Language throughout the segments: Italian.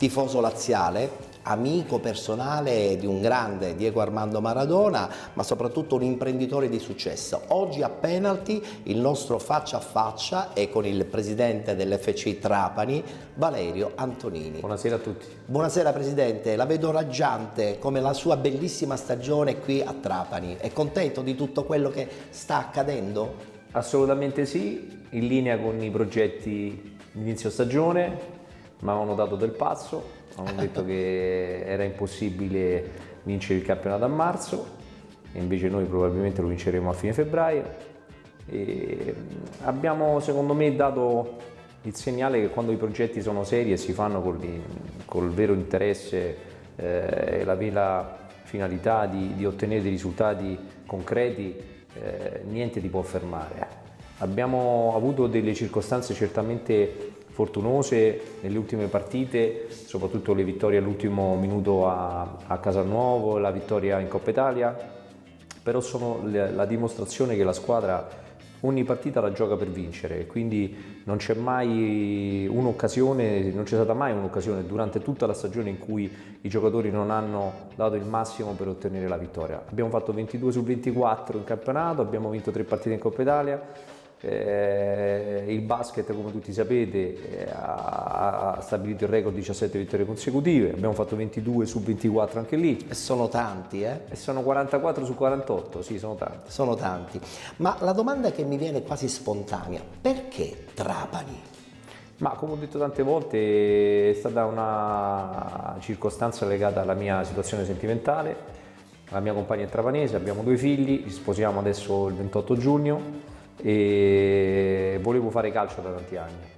tifoso laziale, amico personale di un grande Diego Armando Maradona, ma soprattutto un imprenditore di successo. Oggi a Penalty il nostro faccia a faccia è con il presidente dell'FC Trapani, Valerio Antonini. Buonasera a tutti. Buonasera Presidente, la vedo raggiante come la sua bellissima stagione qui a Trapani. È contento di tutto quello che sta accadendo? Assolutamente sì, in linea con i progetti di inizio stagione, mi avevano dato del pazzo. Hanno detto che era impossibile vincere il campionato a marzo e invece noi probabilmente lo vinceremo a fine febbraio. E abbiamo secondo me dato il segnale che quando i progetti sono seri e si fanno col vero interesse e la vera finalità di ottenere dei risultati concreti, niente ti può fermare. Abbiamo avuto delle circostanze certamente fortunose nelle ultime partite, soprattutto le vittorie all'ultimo minuto a Casalnuovo, la vittoria in Coppa Italia, però sono la dimostrazione che la squadra ogni partita la gioca per vincere, quindi non c'è mai un'occasione, non c'è stata mai un'occasione durante tutta la stagione in cui i giocatori non hanno dato il massimo per ottenere la vittoria. Abbiamo fatto 22 su 24 in campionato, abbiamo vinto 3 partite in Coppa Italia. Il basket, come tutti sapete, ha stabilito il record 17 vittorie consecutive, abbiamo fatto 22 su 24 anche lì. E sono tanti, eh? E sono 44 su 48, sì, sono tanti. Sono tanti. Ma la domanda che mi viene quasi spontanea, perché Trapani? Ma come ho detto tante volte è stata una circostanza legata alla mia situazione sentimentale. La mia compagna è trapanese, abbiamo 2 figli, ci sposiamo adesso il 28 giugno. E volevo fare calcio da tanti anni,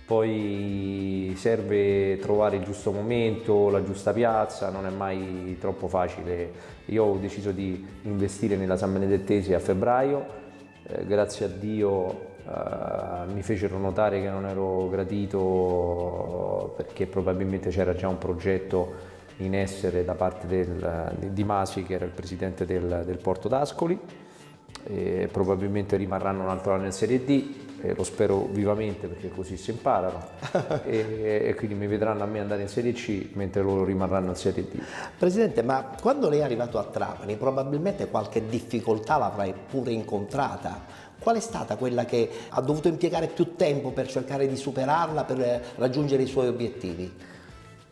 poi serve trovare il giusto momento, la giusta piazza, non è mai troppo facile. Io ho deciso di investire nella San Benedettese a febbraio, grazie a Dio mi fecero notare che non ero gradito perché probabilmente c'era già un progetto in essere da parte di Masi, che era il presidente del Porto d'Ascoli. E probabilmente rimarranno un altro anno in Serie D, lo spero vivamente perché così si imparano e quindi mi vedranno a me andare in Serie C mentre loro rimarranno in Serie D. Presidente, ma quando lei è arrivato a Trapani probabilmente qualche difficoltà l'avrai pure incontrata. Qual è stata quella che ha dovuto impiegare più tempo per cercare di superarla, per raggiungere i suoi obiettivi?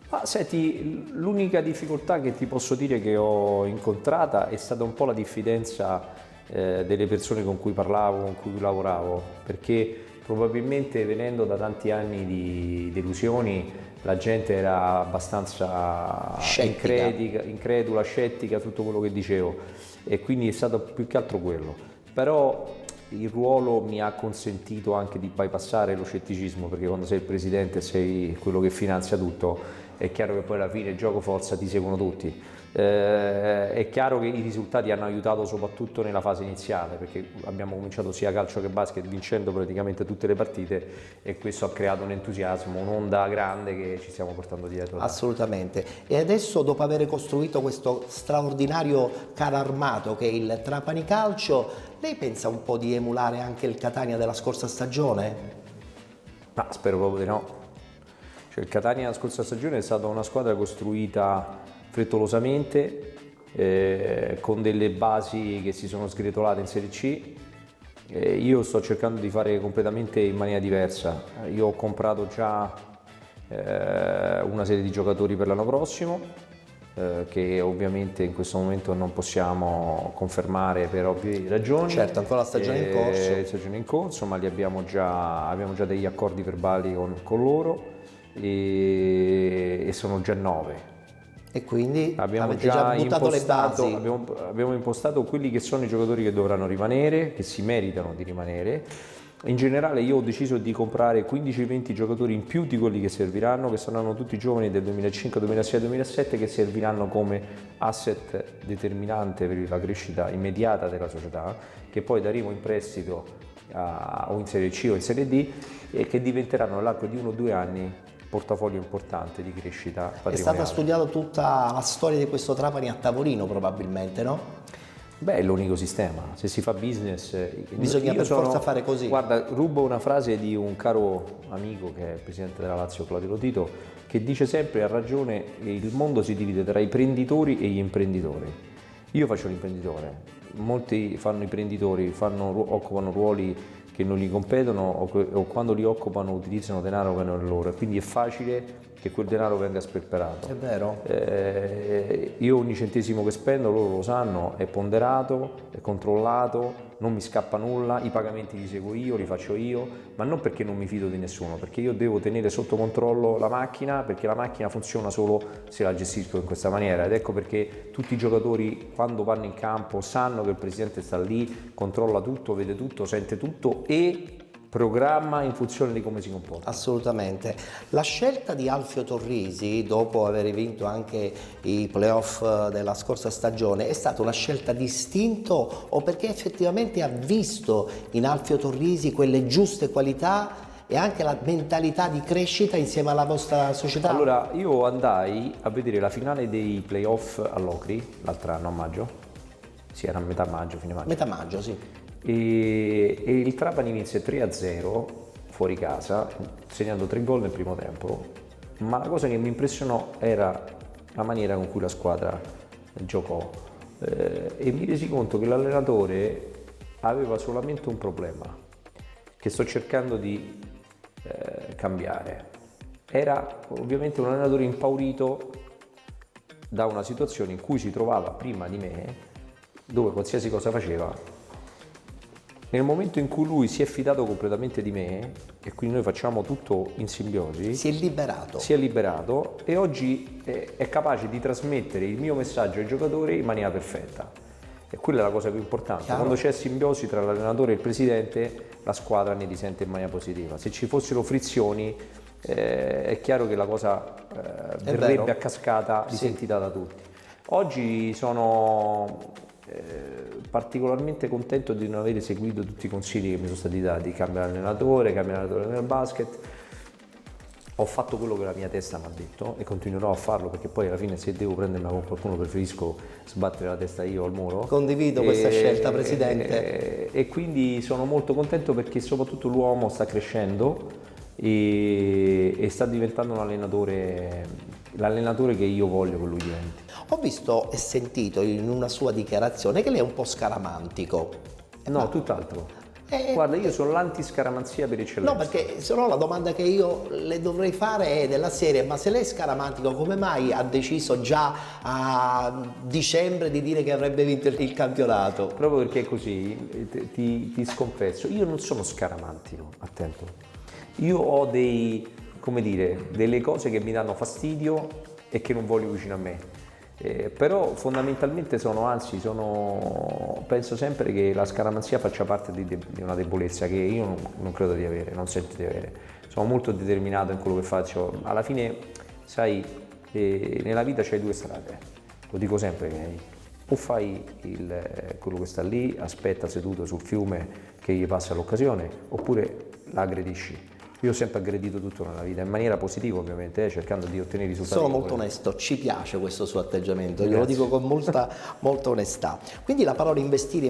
Ma senti, l'unica difficoltà che ti posso dire che ho incontrata è stata un po' la diffidenza delle persone con cui parlavo, con cui lavoravo, perché probabilmente venendo da tanti anni di delusioni la gente era abbastanza incredula, scettica su tutto quello che dicevo e quindi è stato più che altro quello. Però il ruolo mi ha consentito anche di bypassare lo scetticismo, perché quando sei il presidente sei quello che finanzia tutto, è chiaro che poi alla fine gioco forza ti seguono tutti. È chiaro che i risultati hanno aiutato soprattutto nella fase iniziale, perché abbiamo cominciato sia calcio che basket vincendo praticamente tutte le partite e questo ha creato un entusiasmo, un'onda grande che ci stiamo portando dietro. Assolutamente. E adesso, dopo aver costruito questo straordinario carro armato che è il Trapani Calcio, lei pensa un po' di emulare anche il Catania della scorsa stagione? Ma spero proprio di no. Cioè, il Catania della scorsa stagione è stata una squadra costruita frettolosamente, con delle basi che si sono sgretolate in Serie C. Io sto cercando di fare completamente in maniera diversa. Io ho comprato già una serie di giocatori per l'anno prossimo, che ovviamente in questo momento non possiamo confermare per ovvie ragioni. Certo, ancora la stagione in corso, ma abbiamo già degli accordi verbali con loro e sono già 9. E quindi abbiamo avete già buttato le basi. Abbiamo impostato quelli che sono i giocatori che dovranno rimanere, che si meritano di rimanere. In generale io ho deciso di comprare 15-20 giocatori in più di quelli che serviranno, che saranno tutti giovani del 2005, 2006, 2007, che serviranno come asset determinante per la crescita immediata della società, che poi daremo in prestito o in Serie C o in Serie D e che diventeranno nell'arco di 1 o 2 anni portafoglio importante di crescita patrimoniale. È stata studiata tutta la storia di questo Trapani a tavolino probabilmente, no? Beh, è l'unico sistema. Se si fa business, Bisogna per forza fare così. Guarda, rubo una frase di un caro amico che è il presidente della Lazio, Claudio Lotito, che dice sempre, ha ragione, il mondo si divide tra i prenditori e gli imprenditori. Io faccio l'imprenditore, molti fanno imprenditori, occupano ruoli che non gli competono o quando li occupano utilizzano denaro che non è loro, quindi è facile che quel denaro venga sperperato. È vero. Io ogni centesimo che spendo, loro lo sanno, è ponderato, è controllato, non mi scappa nulla, i pagamenti li seguo io, li faccio io, ma non perché non mi fido di nessuno, perché io devo tenere sotto controllo la macchina, perché la macchina funziona solo se la gestisco in questa maniera, ed ecco perché tutti i giocatori quando vanno in campo sanno che il presidente sta lì, controlla tutto, vede tutto, sente tutto e programma in funzione di come si comporta. Assolutamente. La scelta di Alfio Torrisi, dopo aver vinto anche i playoff della scorsa stagione, è stata una scelta distinto o perché effettivamente ha visto in Alfio Torrisi quelle giuste qualità e anche la mentalità di crescita insieme alla vostra società? Allora, io andai a vedere la finale dei playoff all'Ocri l'altro anno a maggio, sì, era a metà maggio, fine maggio. Metà maggio, sì. E il Trapani vinse 3-0 fuori casa, segnando 3 gol nel primo tempo, ma la cosa che mi impressionò era la maniera con cui la squadra giocò e mi resi conto che l'allenatore aveva solamente un problema che sto cercando di cambiare. Era ovviamente un allenatore impaurito da una situazione in cui si trovava prima di me, dove qualsiasi cosa faceva. Nel momento in cui lui si è fidato completamente di me e quindi noi facciamo tutto in simbiosi, Si è liberato e oggi è capace di trasmettere il mio messaggio ai giocatori in maniera perfetta. E quella è la cosa più importante. Chiaro. Quando c'è simbiosi tra l'allenatore e il presidente, la squadra ne risente in maniera positiva. Se ci fossero frizioni, è chiaro che la cosa verrebbe a cascata risentita da tutti. Oggi sono particolarmente contento di non aver seguito tutti i consigli che mi sono stati dati, cambia allenatore nel basket. Ho fatto quello che la mia testa mi ha detto e continuerò a farlo, perché poi alla fine se devo prendermi con qualcuno preferisco sbattere la testa io al muro. Condivido questa scelta, Presidente. E quindi sono molto contento perché soprattutto l'uomo sta crescendo e sta diventando un allenatore, l'allenatore che io voglio che lui diventi. Ho visto e sentito in una sua dichiarazione che lei è un po' scaramantico. No, tutt'altro. Guarda, io sono l'anti-scaramanzia per eccellenza. No, perché se no la domanda che io le dovrei fare è della serie: ma se lei è scaramantico, come mai ha deciso già a dicembre di dire che avrebbe vinto il campionato? Proprio perché è così, ti sconfesso, io non sono scaramantico, attento. Io ho delle cose che mi danno fastidio e che non voglio vicino a me. Però fondamentalmente penso sempre che la scaramanzia faccia parte di una debolezza che io non credo di avere, non sento di avere. Sono molto determinato in quello che faccio. Alla fine, sai, nella vita c'hai due strade, lo dico sempre, o fai quello che sta lì, aspetta seduto sul fiume che gli passa l'occasione, oppure la aggredisci. Io ho sempre aggredito tutto nella vita, in maniera positiva ovviamente, cercando di ottenere risultati. Sono molto onesto, ci piace questo suo atteggiamento, Grazie. glielo dico con molta onestà. Quindi la parola investire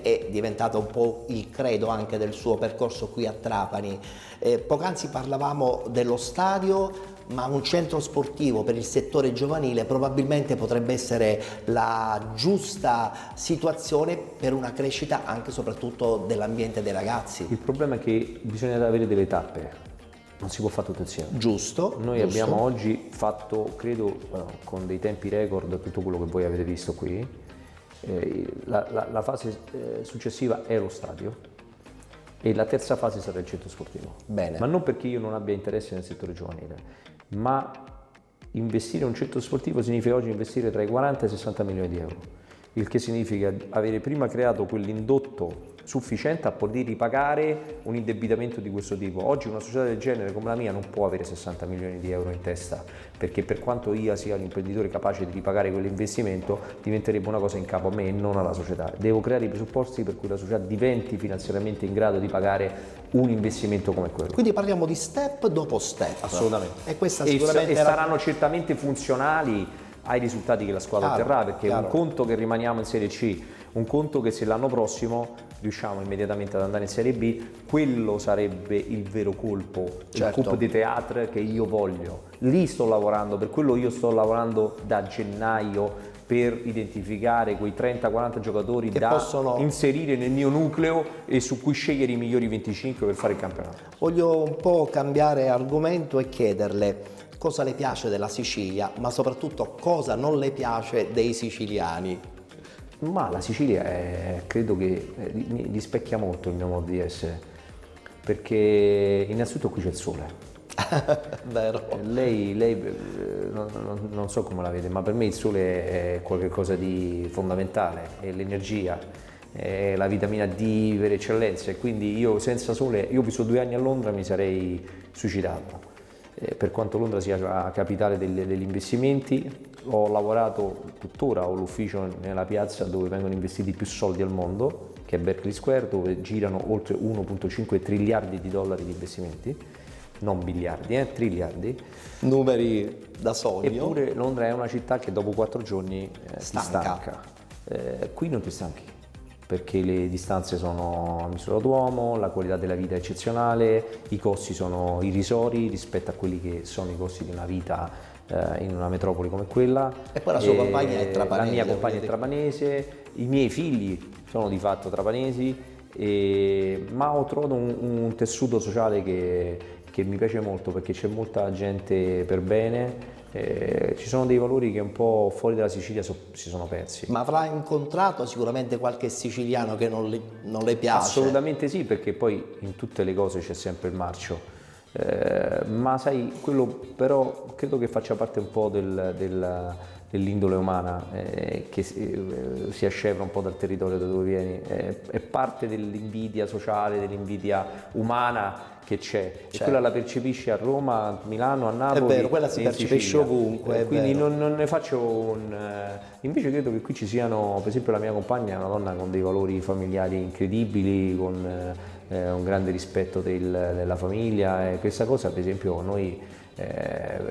è diventata un po' il credo anche del suo percorso qui a Trapani. Poc'anzi parlavamo dello stadio, ma un centro sportivo per il settore giovanile probabilmente potrebbe essere la giusta situazione per una crescita anche e soprattutto dell'ambiente dei ragazzi. Il problema è che bisogna avere delle tappe, non si può fare tutto insieme. Giusto. Noi abbiamo oggi fatto, credo, con dei tempi record, tutto quello che voi avete visto qui. La fase successiva è lo stadio e la terza fase sarà il centro sportivo. Bene. Ma non perché io non abbia interesse nel settore giovanile, ma investire in un centro sportivo significa oggi investire tra i 40 e i 60 milioni di euro, il che significa avere prima creato quell'indotto sufficiente a poter ripagare un indebitamento di questo tipo. Oggi una società del genere come la mia non può avere 60 milioni di euro in testa, perché per quanto io sia l'imprenditore capace di ripagare quell'investimento, diventerebbe una cosa in capo a me e non alla società. Devo creare i presupposti per cui la società diventi finanziariamente in grado di pagare un investimento come quello. Quindi parliamo di step dopo step. Assolutamente. E questa sicuramente saranno certamente funzionali ai risultati che la squadra Chiaro, otterrà, perché chiaro. un conto che rimaniamo in Serie C, un conto che se l'anno prossimo riusciamo immediatamente ad andare in Serie B, quello sarebbe il vero colpo, Certo. il colpo di teatro che io voglio. Lì sto lavorando, per quello io sto lavorando da gennaio per identificare quei 30-40 giocatori Che da possono- inserire nel mio nucleo e su cui scegliere i migliori 25 per fare il campionato. Voglio un po' cambiare argomento e chiederle cosa le piace della Sicilia, ma soprattutto cosa non le piace dei siciliani. Ma la Sicilia credo che li specchia molto il mio modo di essere, perché innanzitutto qui c'è il sole. Vero? Lei non so come la vede, ma per me il sole è qualcosa di fondamentale, è l'energia, è la vitamina D per eccellenza, e quindi io senza sole, io ho vissuto 2 anni a Londra, mi sarei suicidato. Per quanto Londra sia la capitale degli investimenti, ho lavorato, tuttora ho l'ufficio nella piazza dove vengono investiti più soldi al mondo, che è Berkeley Square, dove girano oltre 1,5 triliardi di dollari di investimenti, non biliardi, triliardi. Numeri da sogno. Eppure Londra è una città che dopo 4 giorni ti Stanca. stanca. Qui non ti stanchi, perché le distanze sono a misura d'uomo, la qualità della vita è eccezionale, i costi sono irrisori rispetto a quelli che sono i costi di una vita in una metropoli come quella. E poi la sua compagna è trapanese. La mia compagna è quindi- trapanese, i miei figli sono di fatto trapanesi, ma ho trovato un tessuto sociale che mi piace molto, perché c'è molta gente per bene, ci sono dei valori che un po' fuori dalla Sicilia si sono persi. Ma avrà incontrato sicuramente qualche siciliano che non le piace? Assolutamente sì, perché poi in tutte le cose c'è sempre il marcio. Ma sai, quello però credo che faccia parte un po' dell'indole umana, che si ascevra un po' dal territorio da dove vieni, è parte dell'invidia sociale, dell'invidia umana che c'è, e quella la percepisci a Roma, a Milano, a Napoli. È vero, quella si e in percepisce Sicilia. ovunque, è Quindi vero. non ne faccio un... Invece credo che qui ci siano, per esempio la mia compagna è una donna con dei valori familiari incredibili, con un grande rispetto della famiglia, e questa cosa per esempio noi,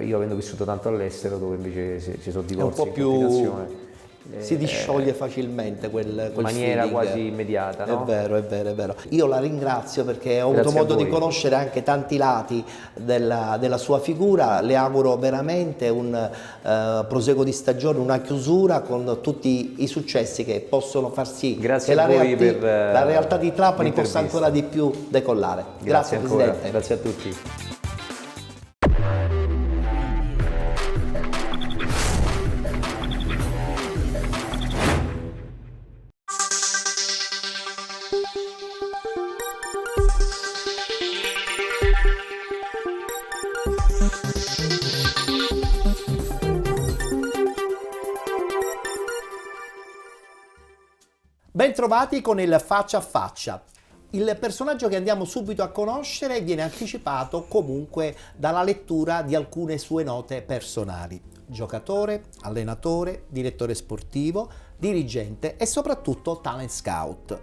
io avendo vissuto tanto all'estero dove invece ci sono divorzi po' in più- continuazione, Si discioglie facilmente quel in maniera feeling. quasi immediata, no? È vero, è vero, è vero. Io la ringrazio perché ho avuto Grazie a modo di voi. conoscere anche tanti lati della sua figura. Le auguro veramente un proseguo di stagione, una chiusura con tutti i successi che possono far sì Grazie che a voi per la realtà di Trapani possa l'intervista. ancora di più decollare. Grazie ancora, Presidente. grazie a tutti. Bentrovati con il Faccia a Faccia. Il personaggio che andiamo subito a conoscere viene anticipato comunque dalla lettura di alcune sue note personali. Giocatore, allenatore, direttore sportivo, dirigente e soprattutto talent scout.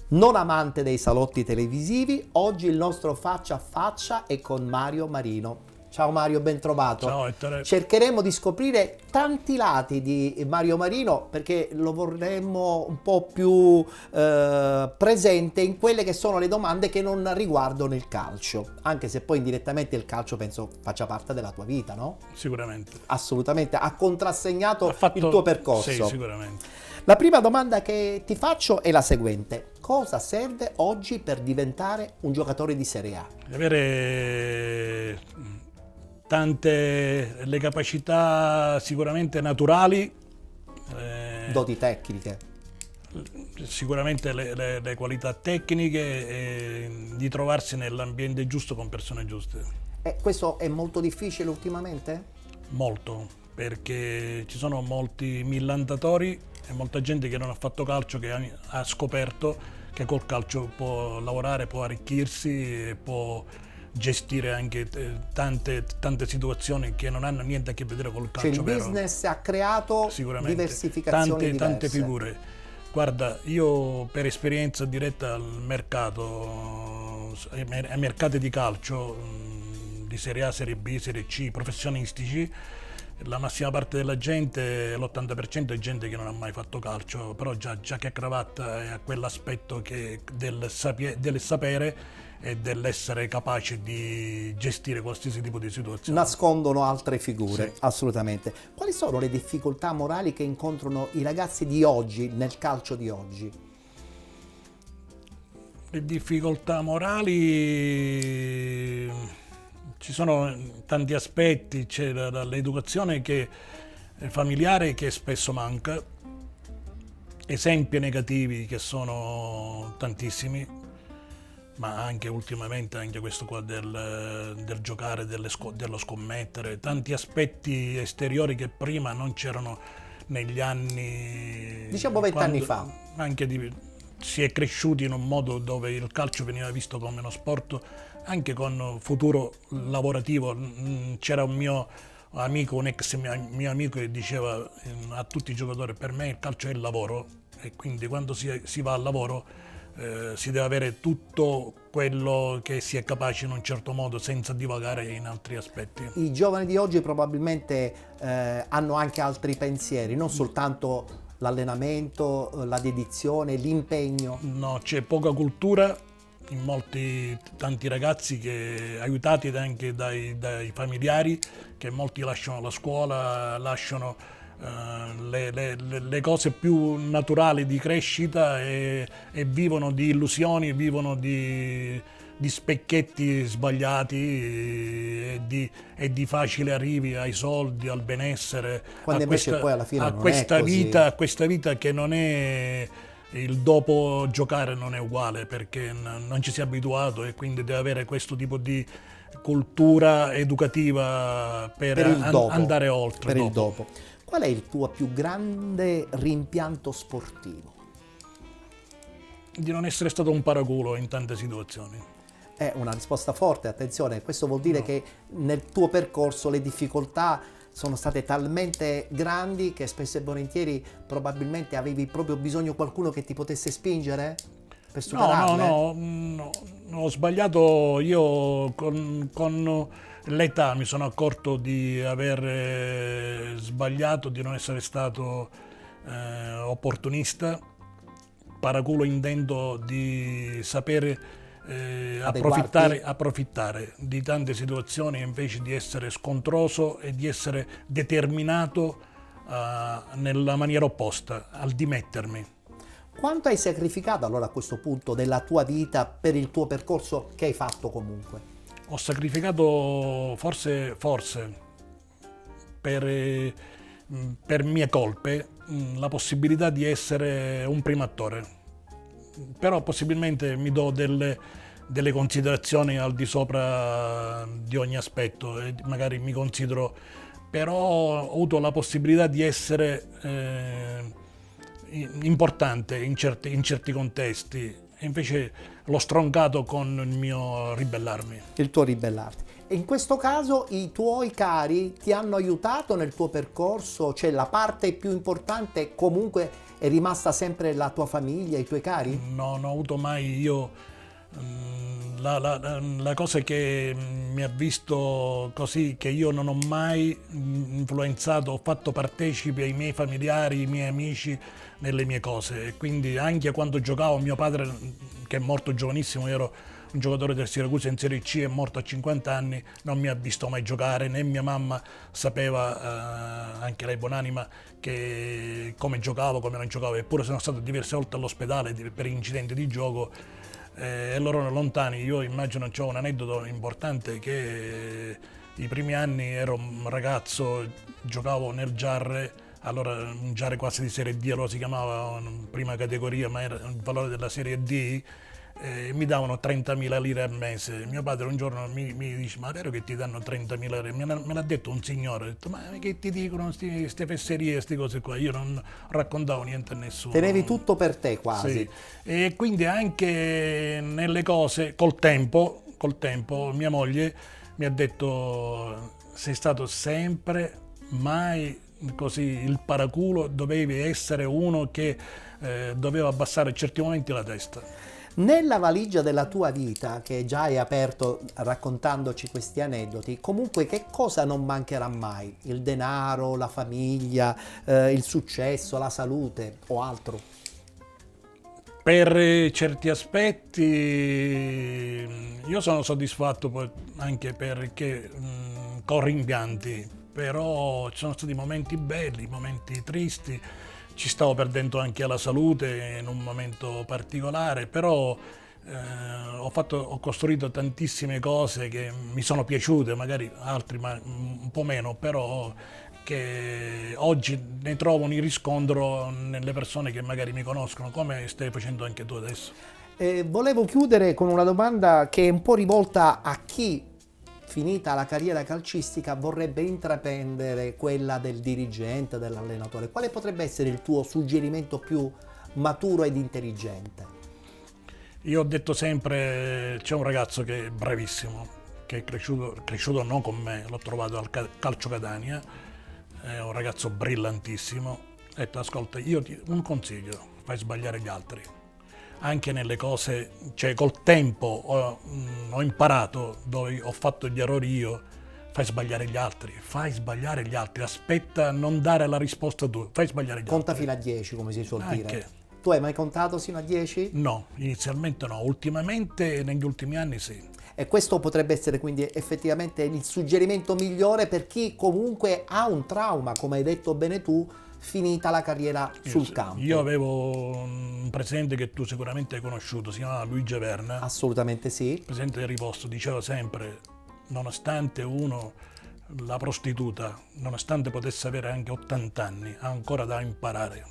Non amante dei salotti televisivi, oggi il nostro Faccia a Faccia è con Mario Marino. Ciao Mario, ben trovato. Ciao Ettore. Cercheremo di scoprire tanti lati di Mario Marino perché lo vorremmo un po' più presente in quelle che sono le domande che non riguardano il calcio, anche se poi indirettamente il calcio penso faccia parte della tua vita, no? Sicuramente. Assolutamente, ha contrassegnato Ha fatto- il tuo percorso. Sì, sicuramente. La prima domanda che ti faccio è la seguente: cosa serve oggi per diventare un giocatore di Serie A? Di avere tante le capacità sicuramente naturali, Doti tecniche. sicuramente le qualità tecniche e di trovarsi nell'ambiente giusto con persone giuste. E questo è molto difficile ultimamente? Molto, perché ci sono molti millantatori e molta gente che non ha fatto calcio che ha scoperto che col calcio può lavorare, può arricchirsi e può gestire anche tante situazioni che non hanno niente a che vedere col Cioè calcio il vero. business ha creato Sicuramente. diversificazioni Tante diverse. figure. Guarda, io per esperienza diretta al mercato, ai mercati di calcio di Serie A, Serie B, Serie C, professionistici, la massima parte della gente, l'80% è gente che non ha mai fatto calcio, però giacca e cravatta ha quell'aspetto del sapere e dell'essere capace di gestire qualsiasi tipo di situazione. Nascondono altre figure, Sì. assolutamente. Quali sono le difficoltà morali che incontrano i ragazzi di oggi, nel calcio di oggi? Le difficoltà morali, ci sono tanti aspetti, c'è l'educazione familiare che spesso manca, esempi negativi che sono tantissimi, ma anche ultimamente anche questo qua del giocare, dello scommettere, tanti aspetti esteriori che prima non c'erano negli anni... Diciamo 20 anni fa. Si è cresciuti in un modo dove il calcio veniva visto come uno sport anche con futuro lavorativo. C'era un mio amico, un ex mio amico, che diceva a tutti i giocatori: per me il calcio è il lavoro, e quindi quando si va al lavoro si deve avere tutto quello che si è capace in un certo modo, senza divagare in altri aspetti. I giovani di oggi probabilmente hanno anche altri pensieri, non soltanto l'allenamento, la dedizione, l'impegno. No, c'è poca cultura in tanti ragazzi, aiutati anche dai familiari, che molti lasciano la scuola, lasciano le cose più naturali di crescita e vivono di illusioni, vivono di specchietti sbagliati e di facili arrivi ai soldi, al benessere, Quando invece poi alla fine a non questa è così. vita, a questa vita che non è... Il dopo giocare non è uguale, perché non ci si è abituato, e quindi deve avere questo tipo di cultura educativa per il dopo, andare oltre. per il dopo. Qual è il tuo più grande rimpianto sportivo? Di non essere stato un paraculo in tante situazioni. È una risposta forte, attenzione, questo vuol dire che nel tuo percorso le difficoltà sono state talmente grandi che spesso e volentieri probabilmente avevi proprio bisogno di qualcuno che ti potesse spingere per superarle? No, ho sbagliato io con l'età, mi sono accorto di aver sbagliato, di non essere stato opportunista. Paraculo intendo di sapere approfittare di tante situazioni, invece di essere scontroso e di essere determinato nella maniera opposta, al dimettermi. Quanto hai sacrificato allora a questo punto della tua vita per il tuo percorso che hai fatto comunque? Ho sacrificato forse per mie colpe la possibilità di essere un primo attore. Però possibilmente mi do delle considerazioni al di sopra di ogni aspetto, e magari mi considero, però ho avuto la possibilità di essere importante in certi contesti, e invece l'ho stroncato con il mio ribellarmi. Il tuo ribellarti. E in questo caso i tuoi cari ti hanno aiutato nel tuo percorso? Cioè la parte più importante comunque è rimasta sempre la tua famiglia, i tuoi cari? No, non ho avuto mai io la cosa che mi ha visto così, che io non ho mai influenzato, ho fatto partecipi ai miei familiari, ai miei amici nelle mie cose, e quindi anche quando giocavo, mio padre, che è morto giovanissimo, io ero un giocatore del Siracusa in Serie C, è morto a 50 anni, non mi ha visto mai giocare, né mia mamma sapeva, anche lei buonanima, come giocavo, come non giocavo, eppure sono stato diverse volte all'ospedale per incidenti di gioco, e loro erano lontani. Io immagino, c'ho un aneddoto importante, che i primi anni ero un ragazzo, giocavo nel Giarre, allora un Giarre quasi di Serie D, allora si chiamava prima categoria, ma era il valore della Serie D. Mi davano 30.000 lire al mese. Mio padre un giorno mi dice: ma è vero che ti danno 30.000 lire? Me l'ha detto un signore. Ho detto: ma che ti dicono queste fesserie, queste cose qua? Io non raccontavo niente a nessuno. Tenevi tutto per te quasi. Sì. E quindi anche nelle cose, col tempo, mia moglie mi ha detto: sei stato sempre, mai così il paraculo, dovevi essere uno che doveva abbassare a certi momenti la testa. Nella valigia della tua vita, che già hai aperto raccontandoci questi aneddoti, comunque che cosa non mancherà mai? Il denaro, la famiglia, il successo, la salute o altro? Per certi aspetti io sono soddisfatto anche perché con rimpianti, però ci sono stati momenti belli, momenti tristi, ci stavo perdendo anche la salute in un momento particolare, però ho costruito tantissime cose che mi sono piaciute, magari altri un po' meno, però che oggi ne trovo un riscontro nelle persone che magari mi conoscono, come stai facendo anche tu adesso. Volevo chiudere con una domanda che è un po' rivolta a chi, finita la carriera calcistica, vorrebbe intraprendere quella del dirigente, dell'allenatore. Quale potrebbe essere il tuo suggerimento più maturo ed intelligente? Io ho detto sempre, c'è un ragazzo che è bravissimo, che è cresciuto non con me, l'ho trovato al Calcio Catania, è un ragazzo brillantissimo. Ho detto, ascolta, un consiglio, fai sbagliare gli altri. Anche nelle cose, cioè col tempo ho imparato, dove ho fatto gli errori io, fai sbagliare gli altri, aspetta, non dare la risposta tu, fai sbagliare gli Conta altri. fino a 10, come si suol dire. Anche. Tu hai mai contato sino a 10? No, inizialmente no, ultimamente, negli ultimi anni sì. E questo potrebbe essere quindi effettivamente il suggerimento migliore per chi comunque ha un trauma, come hai detto bene tu, finita la carriera sul campo. Io avevo un presidente che tu sicuramente hai conosciuto, si chiamava Luigi Verna. Assolutamente sì. Il presidente del Riposto diceva sempre, nonostante la prostituta, nonostante potesse avere anche 80 anni, ha ancora da imparare.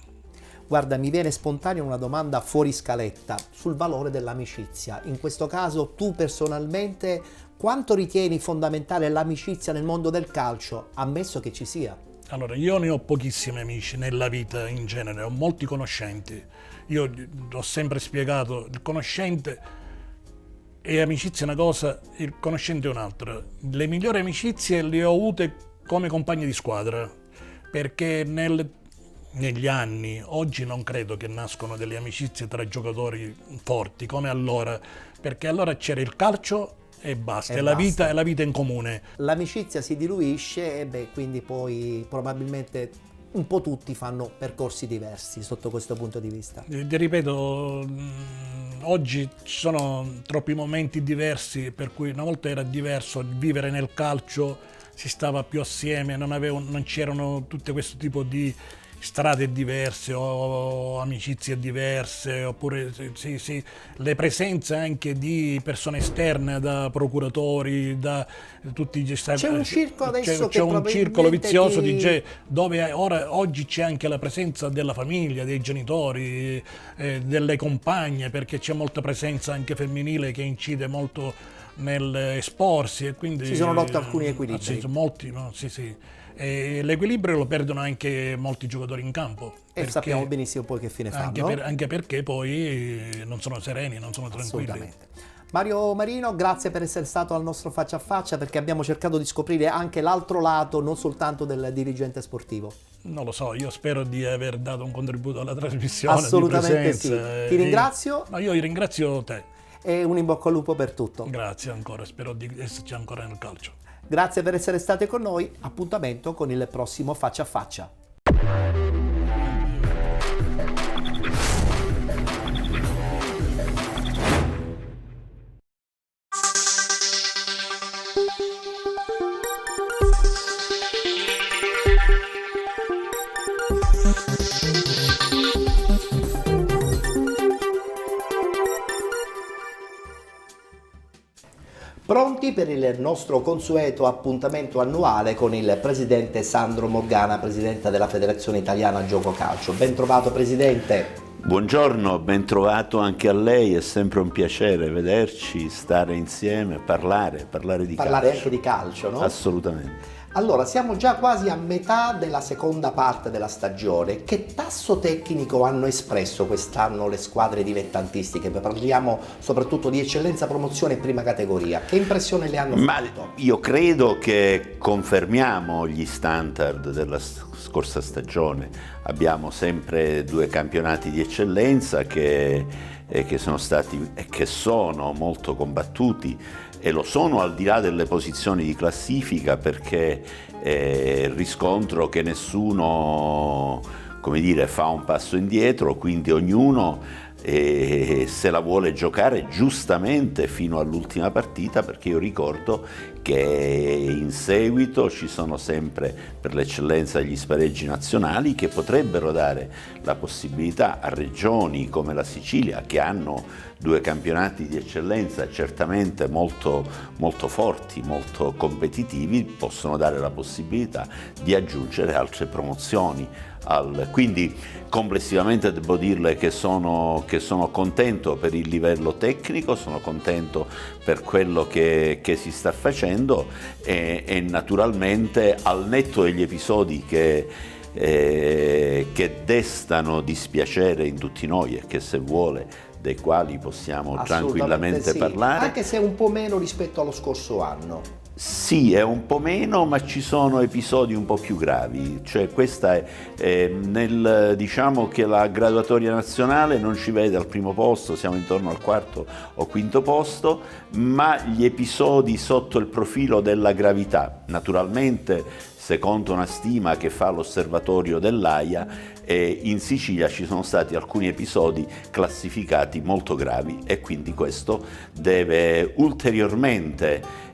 Guarda, mi viene spontanea una domanda fuori scaletta sul valore dell'amicizia. In questo caso, tu personalmente, quanto ritieni fondamentale l'amicizia nel mondo del calcio, ammesso che ci sia? Allora, io ne ho pochissimi amici nella vita in genere, ho molti conoscenti. Io ho sempre spiegato, il conoscente e amicizia è una cosa, il conoscente è un'altra. Le migliori amicizie le ho avute come compagni di squadra, perché negli anni, oggi non credo che nascono delle amicizie tra giocatori forti come allora, perché allora c'era il calcio e basta, E è la basta. vita, è la vita in comune. L'amicizia si diluisce e quindi poi probabilmente un po' tutti fanno percorsi diversi sotto questo punto di vista. Ti ripeto, oggi ci sono troppi momenti diversi, per cui una volta era diverso vivere nel calcio, si stava più assieme, non c'erano tutte questo tipo di strade diverse o amicizie diverse, oppure sì, le presenze anche di persone esterne, da procuratori, da tutti gli stati. C'è un circo adesso c'è che un circolo probabilmente vizioso ti- dove oggi c'è anche la presenza della famiglia, dei genitori, delle compagne, perché c'è molta presenza anche femminile che incide molto nell'esporsi e quindi Si sono rotti alcuni equilibri. Sì, molti, no? Sì. E l'equilibrio lo perdono anche molti giocatori in campo. E perché- sappiamo benissimo poi che fine fanno. anche perché poi non sono sereni, non sono tranquilli. Assolutamente. Mario Marino, grazie per essere stato al nostro faccia a faccia, perché abbiamo cercato di scoprire anche l'altro lato, non soltanto del dirigente sportivo. Non lo so, io spero di aver dato un contributo alla trasmissione. Assolutamente di presenza, sì. Ti ringrazio. No, io ringrazio te. E un in bocca al lupo per tutto. Grazie ancora, spero di esserci ancora nel calcio. Grazie per essere state con noi. Appuntamento con il prossimo faccia a faccia. Pronti per il nostro consueto appuntamento annuale con il presidente Sandro Morgana, presidente della Federazione Italiana Gioco Calcio. Ben trovato, presidente. Buongiorno, ben trovato anche a lei, è sempre un piacere vederci, stare insieme, parlare di Parlare calcio. anche di calcio, no? Assolutamente. Allora, siamo già quasi a metà della seconda parte della stagione. Che tasso tecnico hanno espresso quest'anno le squadre dilettantistiche? Parliamo soprattutto di eccellenza, promozione e prima categoria. Che impressione le hanno Ma fatto? io credo che confermiamo gli standard della scorsa stagione. Abbiamo sempre 2 campionati di eccellenza che che sono stati e che sono molto combattuti, e lo sono al di là delle posizioni di classifica, perché riscontro che nessuno, come dire, fa un passo indietro, quindi ognuno se la vuole giocare giustamente fino all'ultima partita, perché io ricordo che in seguito ci sono sempre, per l'eccellenza degli spareggi nazionali, che potrebbero dare la possibilità a regioni come la Sicilia, che hanno 2 campionati di eccellenza certamente molto, molto forti, molto competitivi, possono dare la possibilità di aggiungere altre promozioni. Quindi complessivamente devo dirle che sono contento per il livello tecnico, sono contento per quello che si sta facendo, e naturalmente, al netto degli episodi che destano dispiacere in tutti noi e che, se vuole, dei quali possiamo tranquillamente parlare. Anche se un po' meno rispetto allo scorso anno. Sì, è un po' meno, ma ci sono episodi un po' più gravi, cioè questa diciamo che la graduatoria nazionale non ci vede al primo posto, siamo intorno al 4° o 5° posto, ma gli episodi sotto il profilo della gravità, naturalmente secondo una stima che fa l'osservatorio dell'AIA, in Sicilia ci sono stati alcuni episodi classificati molto gravi, e quindi questo deve ulteriormente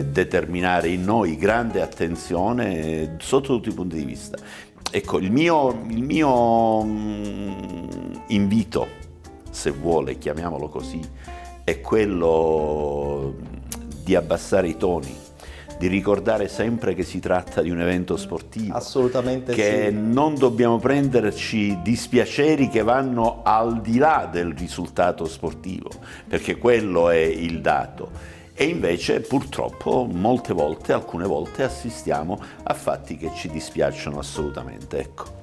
determinare in noi grande attenzione sotto tutti i punti di vista. Ecco, il mio invito, se vuole, chiamiamolo così, è quello di abbassare i toni, di ricordare sempre che si tratta di un evento sportivo. Assolutamente che sì. Non dobbiamo prenderci dispiaceri che vanno al di là del risultato sportivo, perché quello è il dato. E invece, purtroppo, alcune volte assistiamo a fatti che ci dispiacciono assolutamente, ecco.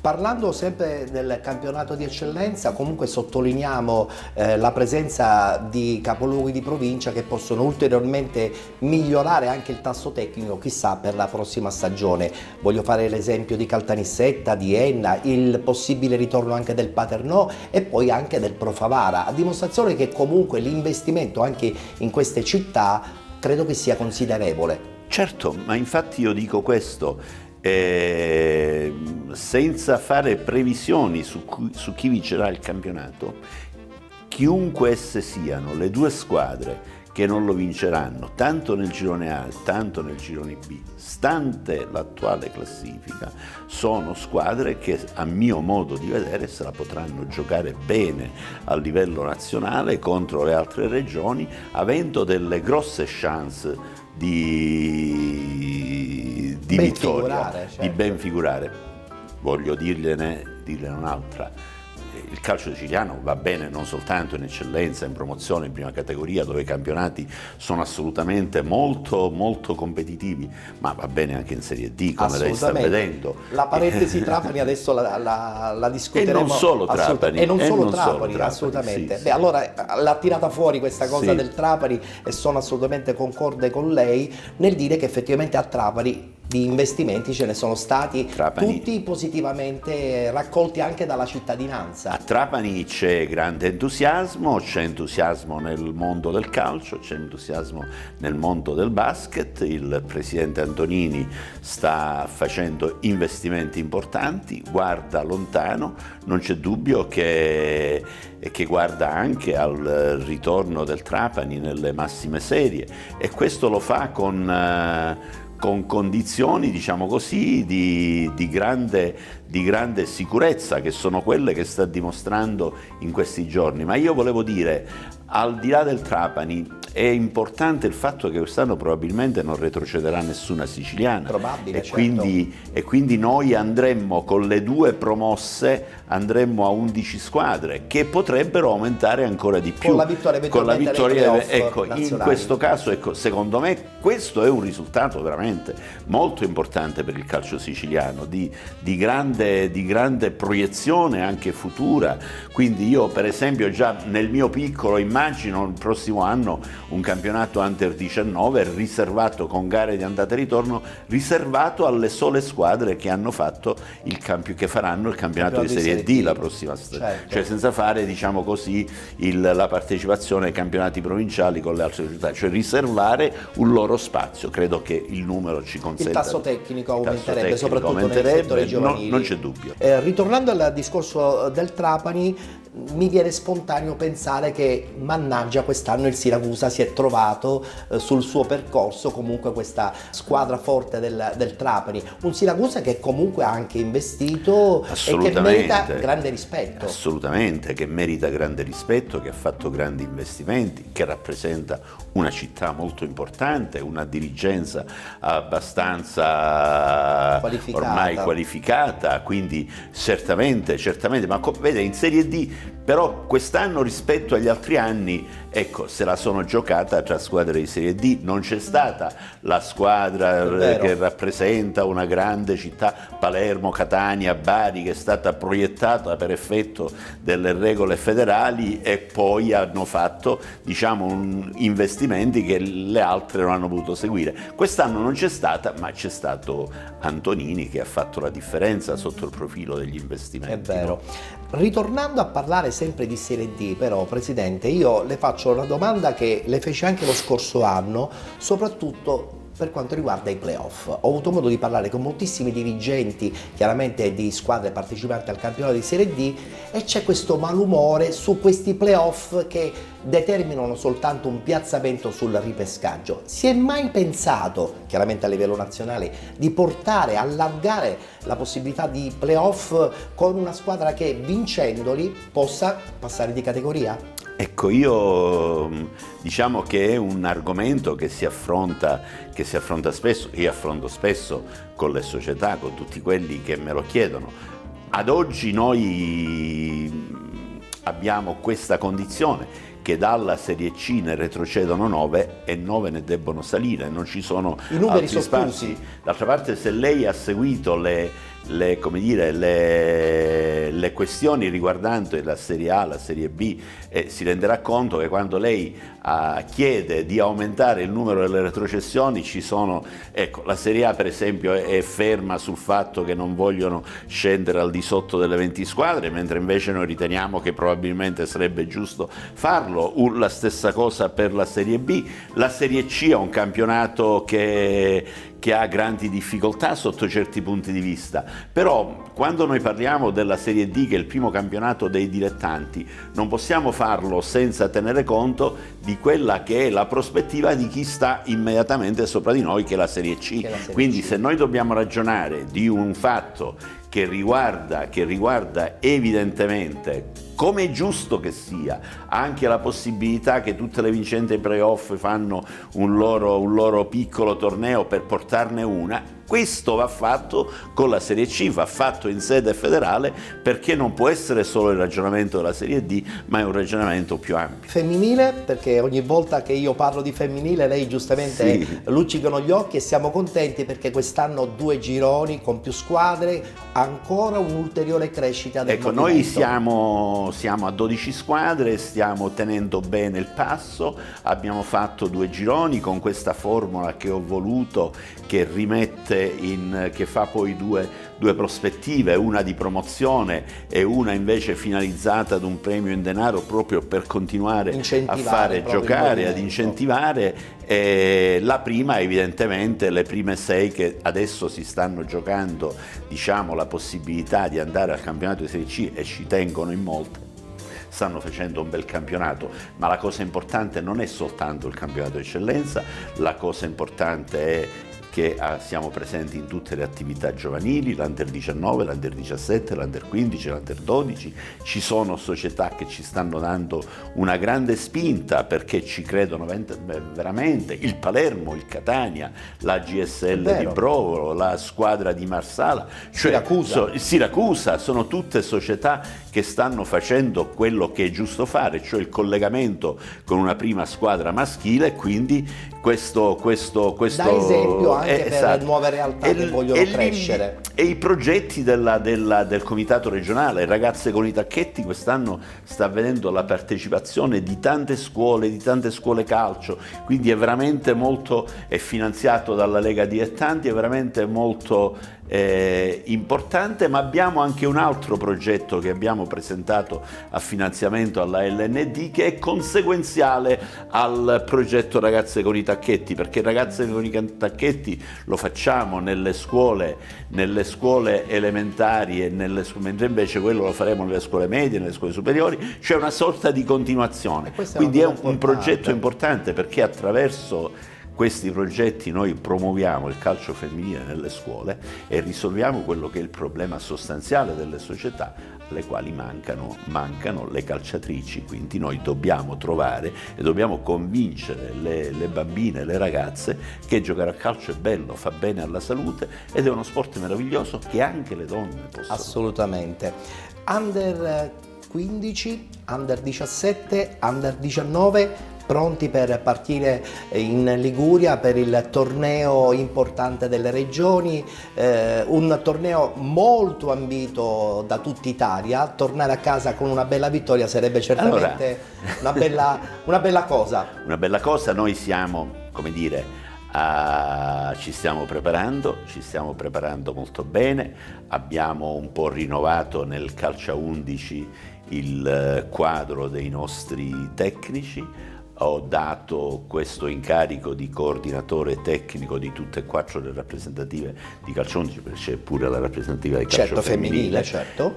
Parlando sempre del campionato di eccellenza, comunque sottolineiamo la presenza di capoluoghi di provincia che possono ulteriormente migliorare anche il tasso tecnico, chissà, per la prossima stagione. Voglio fare l'esempio di Caltanissetta, di Enna, il possibile ritorno anche del Paternò e poi anche del Pro Favara, a dimostrazione che comunque l'investimento anche in queste città credo che sia considerevole. Certo, ma infatti io dico questo. Senza fare previsioni su chi vincerà il campionato, chiunque esse siano, le 2 squadre che non lo vinceranno, tanto nel girone A tanto nel girone B, stante l'attuale classifica, sono squadre che, a mio modo di vedere, se la potranno giocare bene a livello nazionale contro le altre regioni, avendo delle grosse chance di vittoria, certo. Di ben figurare. Voglio dirne un'altra. Il calcio siciliano va bene non soltanto in eccellenza, in promozione, in prima categoria, dove i campionati sono assolutamente molto molto competitivi, ma va bene anche in Serie D, come lei sta vedendo. La parentesi Trapani adesso la discuteremo. E non solo Trapani. Assolutamente. Sì, Beh, allora l'ha tirata fuori questa cosa sì. del Trapani, e sono assolutamente concorde con lei nel dire che effettivamente a Trapani di investimenti ce ne sono stati, tutti positivamente raccolti anche dalla cittadinanza. A Trapani c'è grande entusiasmo, c'è entusiasmo nel mondo del calcio, c'è entusiasmo nel mondo del basket. Il presidente Antonini sta facendo investimenti importanti, guarda lontano, non c'è dubbio che guarda anche al ritorno del Trapani nelle massime serie, e questo lo fa con condizioni, diciamo così, di grande sicurezza, che sono quelle che sta dimostrando in questi giorni. Ma io volevo dire, al di là del Trapani, è importante il fatto che quest'anno probabilmente non retrocederà nessuna siciliana. Probabile, e quindi noi andremmo con le 2 promosse, andremmo a 11 squadre, che potrebbero aumentare ancora di più. Con la vittoria ecco, in questo caso, ecco, secondo me questo è un risultato veramente molto importante per il calcio siciliano, di grande grande proiezione anche futura. Quindi io per esempio già nel mio piccolo immagino il prossimo anno un campionato Under 19 riservato, con gare di andata e ritorno, riservato alle sole squadre che hanno fatto che faranno il campionato di Serie D la prossima stagione, certo. cioè senza fare, diciamo così, la partecipazione ai campionati provinciali con le altre società, cioè riservare un loro spazio. Credo che il numero ci consenta. Il tasso tecnico aumenterebbe, soprattutto nel settore giovanile. Non c'è dubbio. Ritornando al discorso del Trapani, mi viene spontaneo pensare che mannaggia quest'anno il Siracusa si è trovato sul suo percorso comunque questa squadra forte del Trapani, un Siracusa che comunque ha anche investito e che merita grande rispetto. Assolutamente, che merita grande rispetto, che ha fatto grandi investimenti, che rappresenta una città molto importante, una dirigenza abbastanza ormai qualificata, quindi certamente, ma vede, in Serie D però quest'anno rispetto agli altri anni, ecco, se la sono giocata tra squadre di Serie D, non c'è stata la squadra che rappresenta una grande città, Palermo, Catania, Bari, che è stata proiettata per effetto delle regole federali e poi hanno fatto, diciamo, investimenti che le altre non hanno potuto seguire. Quest'anno non c'è stata, ma c'è stato Antonini che ha fatto la differenza sotto il profilo degli investimenti. È vero. Ritornando a parlare sempre di Serie D, però, Presidente, io le faccio una domanda che le feci anche lo scorso anno, soprattutto per quanto riguarda i playoff. Ho avuto modo di parlare con moltissimi dirigenti, chiaramente di squadre partecipanti al campionato di Serie D, e c'è questo malumore su questi playoff che determinano soltanto un piazzamento sul ripescaggio. Si è mai pensato, chiaramente a livello nazionale, di portare, allargare la possibilità di playoff con una squadra che vincendoli possa passare di categoria? Ecco, io diciamo che è un argomento che si affronta spesso, io affronto spesso con le società, con tutti quelli che me lo chiedono. Ad oggi noi abbiamo questa condizione che dalla Serie C ne retrocedono 9 e 9 ne debbono salire, non ci sono altri spazi. D'altra parte, se lei ha seguito le questioni riguardanti la Serie A, la Serie B, si renderà conto che quando lei chiede di aumentare il numero delle retrocessioni ci sono, ecco, la Serie A per esempio è ferma sul fatto che non vogliono scendere al di sotto delle 20 squadre, mentre invece noi riteniamo che probabilmente sarebbe giusto farlo. La stessa cosa per la Serie B. La Serie C è un campionato che ha grandi difficoltà sotto certi punti di vista, però quando noi parliamo della Serie D, che è il primo campionato dei dilettanti, non possiamo farlo senza tenere conto di quella che è la prospettiva di chi sta immediatamente sopra di noi, che è la Serie C. Quindi se noi dobbiamo ragionare di un fatto che riguarda evidentemente, come è giusto che sia, anche la possibilità che tutte le vincenti ai playoff fanno un loro piccolo torneo per portarne una, questo va fatto con la Serie C, va fatto in sede federale, perché non può essere solo il ragionamento della Serie D, ma è un ragionamento più ampio. Femminile, perché ogni volta che io parlo di femminile lei giustamente luccicano gli occhi, e siamo contenti perché quest'anno 2 gironi con più squadre, ancora un'ulteriore crescita del movimento. Noi siamo a 12 squadre, stiamo tenendo bene il passo, abbiamo fatto 2 gironi con questa formula che ho voluto, che rimette che fa poi due prospettive, una di promozione e una invece finalizzata ad un premio in denaro, proprio per continuare a fare giocare, ad incentivare. La prima, evidentemente, le prime 6 che adesso si stanno giocando, diciamo, la possibilità di andare al campionato di Serie C, e ci tengono in molte, stanno facendo un bel campionato, ma la cosa importante non è soltanto il campionato di eccellenza, la cosa importante è che siamo presenti in tutte le attività giovanili, l'Under 19, l'Under 17, l'Under 15, l'Under 12, ci sono società che ci stanno dando una grande spinta perché ci credono veramente, il Palermo, il Catania, la GSL di Brovolo, la squadra di Marsala, cioè Siracusa, sono tutte società che stanno facendo quello che è giusto fare, cioè il collegamento con una prima squadra maschile, e quindi questo Da esempio anche per esatto. nuove realtà che vogliono crescere. E i progetti del comitato regionale, Ragazze con i Tacchetti, quest'anno sta vedendo la partecipazione di tante scuole calcio, quindi è veramente molto, è finanziato dalla Lega Dilettanti, è veramente molto importante, ma abbiamo anche un altro progetto che abbiamo presentato a finanziamento alla LND, che è conseguenziale al progetto Ragazze con i Tacchetti, perché Ragazze con i Tacchetti lo facciamo nelle scuole elementari mentre invece quello lo faremo nelle scuole medie, nelle scuole superiori, c'è una sorta di continuazione. Quindi è un progetto importante, perché attraverso questi progetti noi promuoviamo il calcio femminile nelle scuole e risolviamo quello che è il problema sostanziale delle società, alle quali mancano le calciatrici. Quindi noi dobbiamo trovare e dobbiamo convincere le bambine, le ragazze, che giocare a calcio è bello, fa bene alla salute ed è uno sport meraviglioso che anche le donne possono. Assolutamente. Under 15, Under 17, Under 19 pronti per partire in Liguria per il torneo importante delle regioni, un torneo molto ambito da tutta Italia. Tornare a casa con una bella vittoria sarebbe certamente una bella cosa. Una bella cosa, noi siamo, come dire, ci stiamo preparando molto bene, abbiamo un po' rinnovato nel calcio a 11 il quadro dei nostri tecnici. Ho dato questo incarico di coordinatore tecnico di tutte e 4 le rappresentative di calcio 11, perché c'è pure la rappresentativa di calcio femminile. Certo.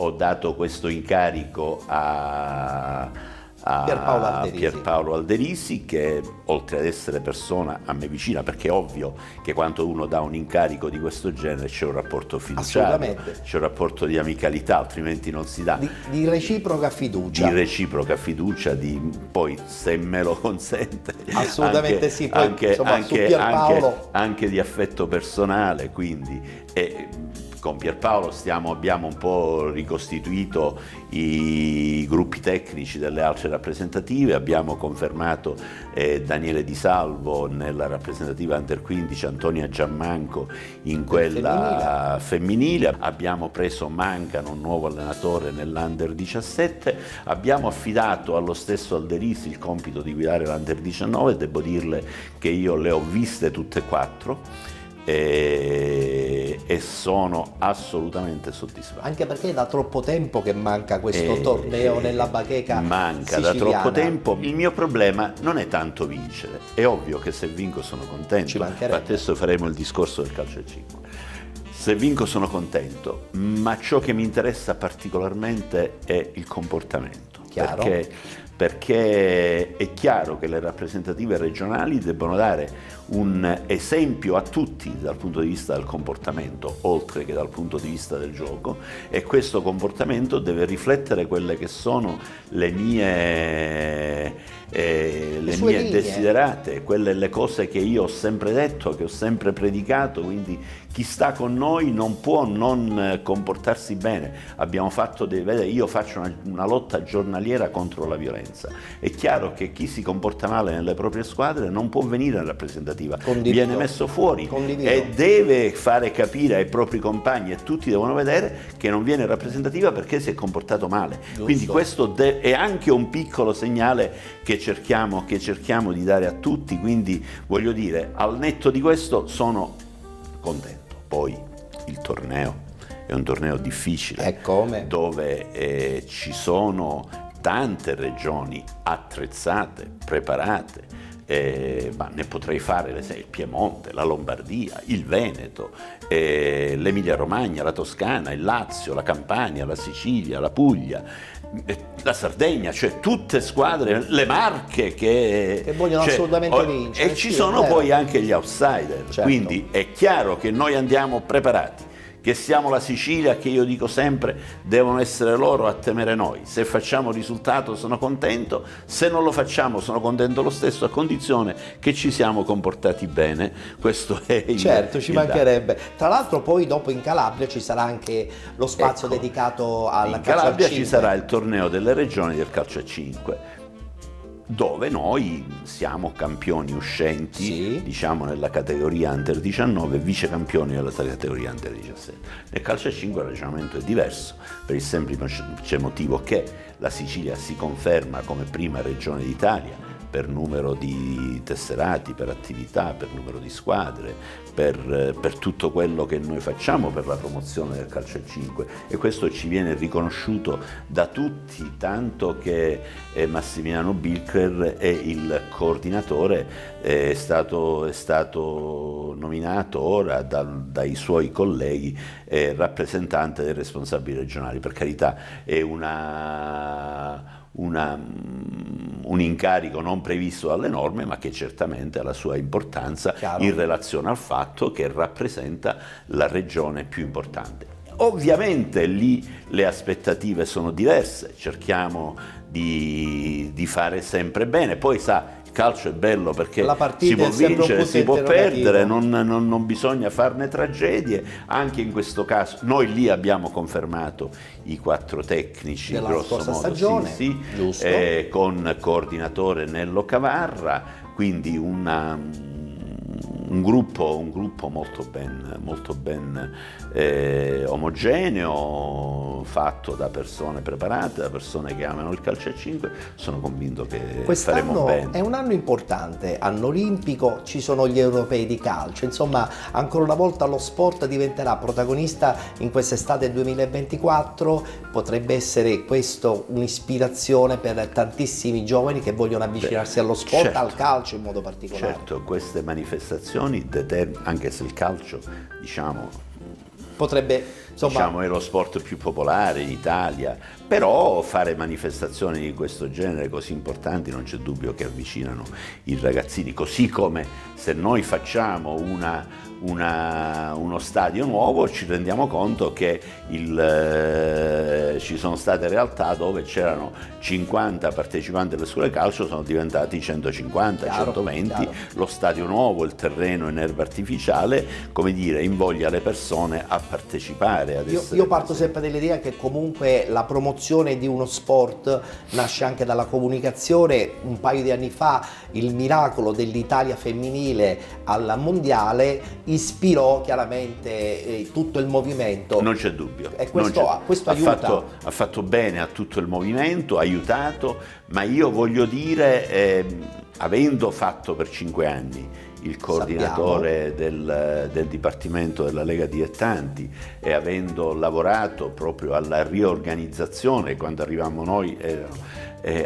Ho dato questo incarico a Pierpaolo Alderisi, che oltre ad essere persona a me vicina, perché è ovvio che quando uno dà un incarico di questo genere c'è un rapporto fiduciario, c'è un rapporto di amicalità, altrimenti non si dà. Di reciproca fiducia. Poi se me lo consente, assolutamente sì, poi su Pierpaolo anche di affetto personale, quindi con Pierpaolo abbiamo un po' ricostituito i gruppi tecnici delle altre rappresentative, abbiamo confermato Daniele Di Salvo nella rappresentativa Under 15, Antonia Giammanco in quella femminile, abbiamo preso Mancano, un nuovo allenatore nell'Under 17, abbiamo affidato allo stesso Alderisi il compito di guidare l'Under 19, devo dirle che io le ho viste tutte e 4. E sono assolutamente soddisfatto. Anche perché è da troppo tempo che manca questo torneo nella bacheca manca siciliana. Da troppo tempo. Il mio problema non è tanto vincere, è ovvio che se vinco sono contento. Ci mancherebbe. Adesso faremo il discorso del calcio a 5. Se vinco sono contento, ma ciò che mi interessa particolarmente è il comportamento. Chiaro. Perché è chiaro che le rappresentative regionali debbono dare un esempio a tutti dal punto di vista del comportamento, oltre che dal punto di vista del gioco, e questo comportamento deve riflettere quelle che sono le mie desiderate, le cose che io ho sempre detto, che ho sempre predicato, quindi chi sta con noi non può non comportarsi bene. Abbiamo fatto io faccio una lotta giornaliera contro la violenza. È chiaro che chi si comporta male nelle proprie squadre non può venire in rappresentativa, viene messo fuori e deve fare capire ai propri compagni, e tutti devono vedere che non viene in rappresentativa perché si è comportato male. Giusto. Quindi questo è anche un piccolo segnale che cerchiamo di dare a tutti, quindi voglio dire, al netto di questo sono contento. Poi il torneo è un torneo difficile, dove ci sono tante regioni attrezzate, preparate, ma ne potrei fare il Piemonte, la Lombardia, il Veneto, l'Emilia Romagna, la Toscana, il Lazio, la Campania, la Sicilia, la Puglia, la Sardegna, cioè tutte squadre, le Marche che vogliono assolutamente vincere. E ci sono poi anche gli outsider, certo. Quindi è chiaro che noi andiamo preparati, che siamo la Sicilia, che io dico sempre devono essere loro a temere noi. Se facciamo risultato sono contento, se non lo facciamo sono contento lo stesso, a condizione che ci siamo comportati bene. Questo è certo, ci mancherebbe. Tra l'altro poi dopo in Calabria ci sarà anche lo spazio dedicato al calcio a 5. In Calabria ci sarà il torneo delle regioni del calcio a 5. dove noi siamo campioni uscenti, Sì. diciamo nella categoria Under 19 e vice campioni nella categoria Under 17. Nel calcio a 5 il ragionamento è diverso, per il semplice motivo che la Sicilia si conferma come prima regione d'Italia per numero di tesserati, per attività, per numero di squadre, per tutto quello che noi facciamo per la promozione del calcio a 5, e questo ci viene riconosciuto da tutti, tanto che Massimiliano Bilcher è il coordinatore, è stato nominato ora dai suoi colleghi rappresentante dei responsabili regionali. Per carità, è un incarico non previsto dalle norme, ma che certamente ha la sua importanza. Chiaro. In relazione al fatto che rappresenta la regione più importante. Ovviamente lì le aspettative sono diverse, cerchiamo di fare sempre bene, poi sa, il calcio è bello perché La partita si può è sempre un vincere, punto si può interrogativo. perdere, non bisogna farne tragedie. Anche in questo caso noi lì abbiamo confermato i 4 tecnici Della grosso scorsa modo, stagione, sì, giusto. con coordinatore Nello Cavarra, quindi un gruppo molto ben omogeneo, fatto da persone preparate, da persone che amano il calcio a 5. Sono convinto che faremo Quest'anno bene. è un anno importante, anno olimpico, ci sono gli europei di calcio, insomma ancora una volta lo sport diventerà protagonista in quest'estate 2024, potrebbe essere questo un'ispirazione per tantissimi giovani che vogliono avvicinarsi allo sport, certo. al calcio in modo particolare. Certo, queste manifestazioni, anche se il calcio, Potrebbe, insomma, è lo sport più popolare in Italia, però fare manifestazioni di questo genere così importanti non c'è dubbio che avvicinano i ragazzini, così come se noi facciamo uno stadio nuovo ci rendiamo conto che ci sono state realtà dove c'erano 50 partecipanti alle scuole calcio, sono diventati 150, Chiaro, 120, chiaro. Lo stadio nuovo, il terreno in erba artificiale, come dire, invoglia le persone a partecipare. Io parto sempre dall'idea che comunque la promozione di uno sport nasce anche dalla comunicazione. Un paio di anni fa il miracolo dell'Italia femminile al mondiale ispirò chiaramente tutto il movimento. Non c'è dubbio. E questo aiuta. Ha fatto bene a tutto il movimento, ha aiutato, ma io voglio dire, avendo fatto per 5 anni il coordinatore del Dipartimento della Lega Dilettanti e avendo lavorato proprio alla riorganizzazione, quando arrivammo noi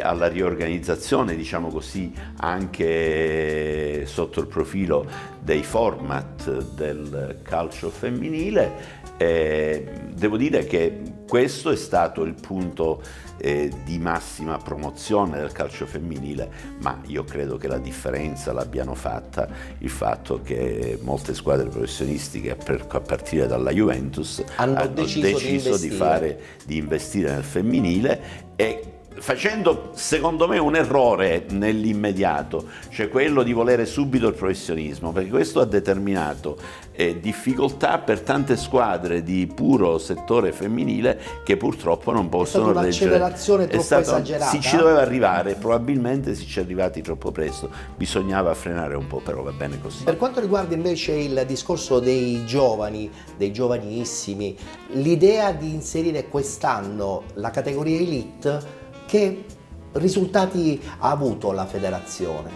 alla riorganizzazione, diciamo così, anche sotto il profilo dei format del calcio femminile, devo dire che questo è stato il punto di massima promozione del calcio femminile, ma io credo che la differenza l'abbiano fatta il fatto che molte squadre professionistiche, a partire dalla Juventus, hanno deciso di investire nel femminile, e facendo secondo me un errore nell'immediato, cioè quello di volere subito il professionismo, perché questo ha determinato difficoltà per tante squadre di puro settore femminile che purtroppo non possono reggere. È stata un'accelerazione troppo esagerata. Si ci doveva arrivare, probabilmente si ci è arrivati troppo presto, bisognava frenare un po', però va bene così. Per quanto riguarda invece il discorso dei giovani, dei giovanissimi, l'idea di inserire quest'anno la categoria Elite, che risultati ha avuto la federazione?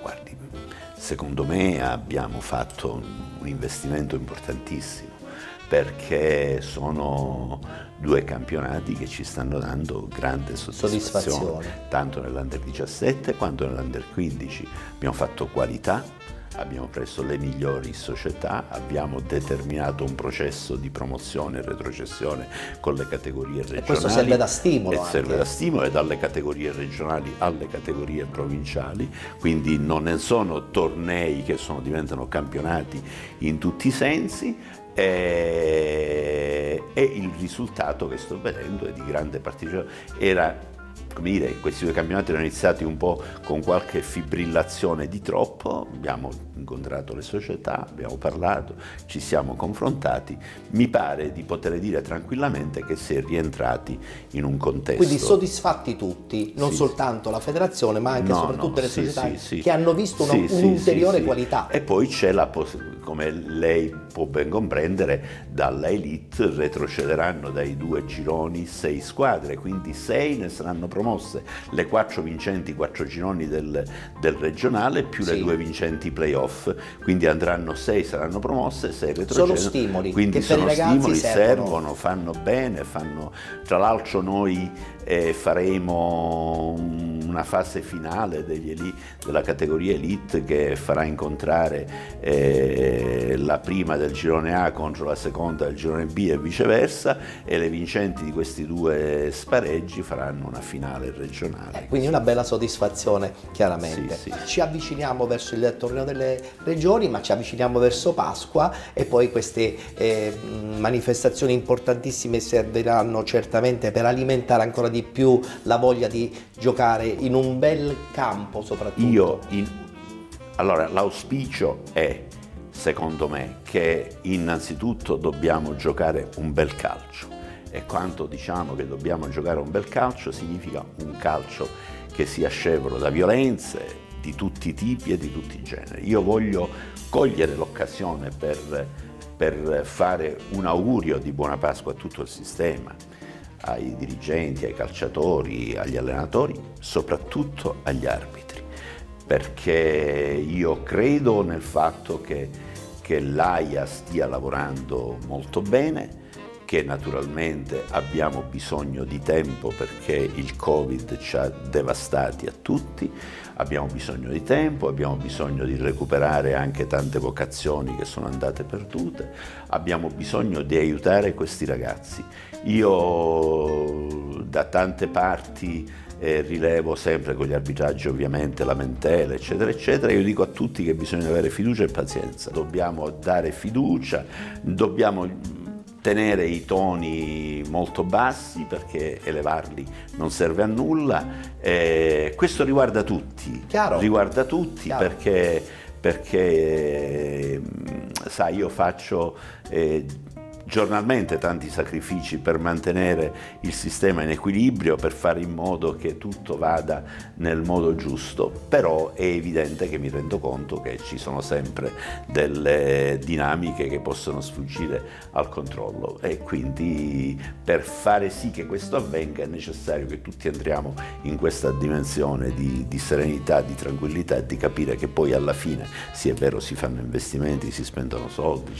Guardi, secondo me abbiamo fatto un investimento importantissimo, perché sono 2 campionati che ci stanno dando grande soddisfazione, tanto nell'Under 17 quanto nell'Under 15. Abbiamo fatto qualità, abbiamo preso le migliori società, abbiamo determinato un processo di promozione e retrocessione con le categorie regionali. E questo serve da stimolo. Serve da stimolo, e dalle categorie regionali alle categorie provinciali, quindi non ne sono tornei che diventano campionati in tutti i sensi, e il risultato che sto vedendo è di grande partecipazione. come dire, questi due campionati erano iniziati un po' con qualche fibrillazione di troppo, abbiamo incontrato le società, abbiamo parlato, ci siamo confrontati, mi pare di poter dire tranquillamente che si è rientrati in un contesto. Quindi soddisfatti tutti, non Sì, soltanto la federazione, ma anche e soprattutto le sì, società sì. che hanno visto Sì, un'ulteriore sì. qualità. E poi c'è come lei può ben comprendere, dalla Elite retrocederanno dai 2 gironi 6 squadre, quindi 6 ne saranno promosse, le 4 vincenti 4 gironi del regionale più le 2 vincenti playoff, quindi andranno 6, saranno promosse, 6 retrocedono. Sono stimoli quindi che per i ragazzi servono, fanno bene, tra l'altro noi faremo una fase finale della categoria Elite che farà incontrare la prima del girone A contro la seconda del girone B e viceversa, e le vincenti di questi 2 spareggi faranno una finale regionale. Quindi una bella soddisfazione, chiaramente. Sì. Ci avviciniamo verso il torneo delle regioni, ma ci avviciniamo verso Pasqua, e poi queste manifestazioni importantissime serviranno certamente per alimentare ancora di più la voglia di giocare in un bel campo, soprattutto. Allora, l'auspicio è, secondo me, che innanzitutto dobbiamo giocare un bel calcio, e quando diciamo che dobbiamo giocare un bel calcio significa un calcio che sia scevro da violenze di tutti i tipi e di tutti i generi. Io voglio cogliere l'occasione per fare un augurio di buona Pasqua a tutto il sistema, ai dirigenti, ai calciatori, agli allenatori, soprattutto agli arbitri, perché io credo nel fatto che l'AIA stia lavorando molto bene, che naturalmente abbiamo bisogno di tempo perché il Covid ci ha devastati a tutti, abbiamo bisogno di tempo, abbiamo bisogno di recuperare anche tante vocazioni che sono andate perdute, abbiamo bisogno di aiutare questi ragazzi. Io da tante parti rilevo sempre con gli arbitraggi ovviamente lamentele eccetera eccetera, io dico a tutti che bisogna avere fiducia e pazienza, dobbiamo dare fiducia, dobbiamo tenere i toni molto bassi perché elevarli non serve a nulla. Questo riguarda tutti, Chiaro. Riguarda tutti. Chiaro. Perché sai, io faccio giornalmente tanti sacrifici per mantenere il sistema in equilibrio, per fare in modo che tutto vada nel modo giusto, però è evidente che mi rendo conto che ci sono sempre delle dinamiche che possono sfuggire al controllo, e quindi per fare sì che questo avvenga è necessario che tutti entriamo in questa dimensione di serenità, di tranquillità, e di capire che poi alla fine, sì è vero, si fanno investimenti, si spendono soldi,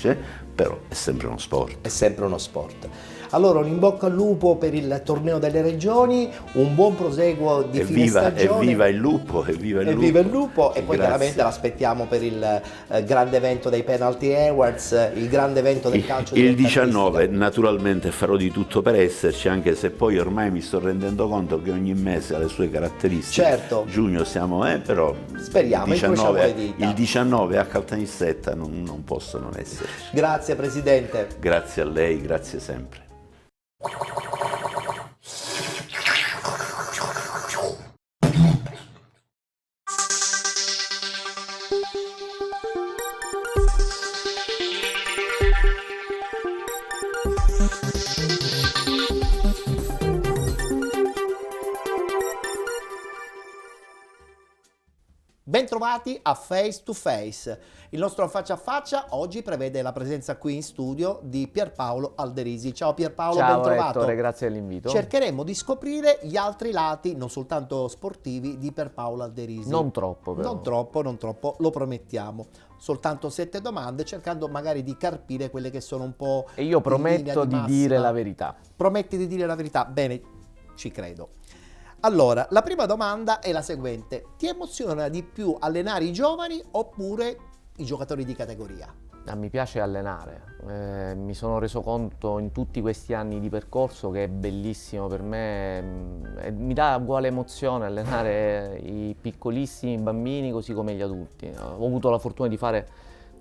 però è sempre uno sport. È sempre uno sport. Allora, un in bocca al lupo per il torneo delle regioni, un buon proseguo di fine stagione. Evviva il lupo, evviva il lupo. Evviva il lupo, e poi Grazie. chiaramente l'aspettiamo per il grande evento dei Penalty Awards, il grande evento del calcio Il dilettantistica. 19 naturalmente farò di tutto per esserci, anche se poi ormai mi sto rendendo conto che ogni mese ha le sue caratteristiche. Certo. Giugno siamo, però Speriamo, incrociamo le dita. il 19 a Caltanissetta non posso non esserci. Grazie Presidente. Grazie a lei, grazie sempre. Bentrovati a Face to Face. Il nostro faccia a faccia oggi prevede la presenza qui in studio di Pierpaolo Alderisi. Ciao Pierpaolo, ciao, bentrovato. Ettore, grazie dell'invito. Cercheremo di scoprire gli altri lati, non soltanto sportivi, di Pierpaolo Alderisi. Non troppo però. Non troppo, lo promettiamo. Soltanto 7 domande, cercando magari di carpire quelle che sono un po'... E io in prometto linea di dire massima. la verità. Prometti di dire la verità? Bene, ci credo. Allora, la prima domanda è la seguente. Ti emoziona di più allenare i giovani oppure i giocatori di categoria? Mi piace allenare, mi sono reso conto in tutti questi anni di percorso che è bellissimo per me, mi dà uguale emozione allenare i piccolissimi bambini così come gli adulti. Ho avuto la fortuna di fare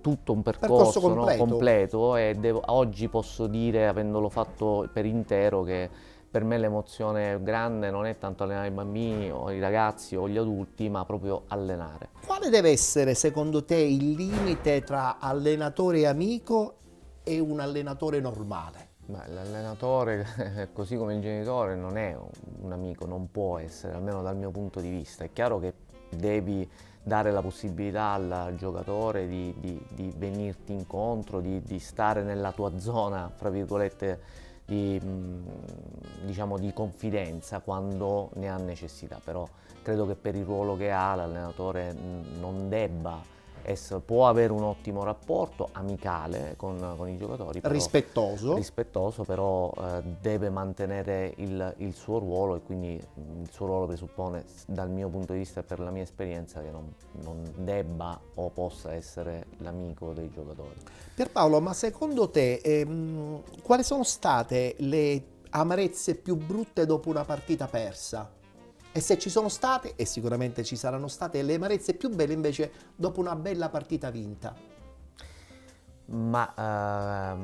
tutto un percorso completo. completo e oggi posso dire, avendolo fatto per intero, che per me l'emozione grande non è tanto allenare i bambini o i ragazzi o gli adulti, ma proprio allenare. Quale deve essere secondo te il limite tra allenatore amico e un allenatore normale? L'allenatore, così come il genitore, non è un amico, non può essere, almeno dal mio punto di vista. È chiaro che devi dare la possibilità al giocatore di venirti incontro, di stare nella tua zona, fra virgolette, diciamo di confidenza quando ne ha necessità, però credo che per il ruolo che ha l'allenatore non debba può avere un ottimo rapporto amicale con i giocatori, però, rispettoso, però deve mantenere il suo ruolo, e quindi il suo ruolo presuppone, dal mio punto di vista e per la mia esperienza, che non debba o possa essere l'amico dei giocatori. Pierpaolo, ma secondo te quali sono state le amarezze più brutte dopo una partita persa? E se ci sono state, e sicuramente ci saranno state, le amarezze più belle invece dopo una bella partita vinta? Ma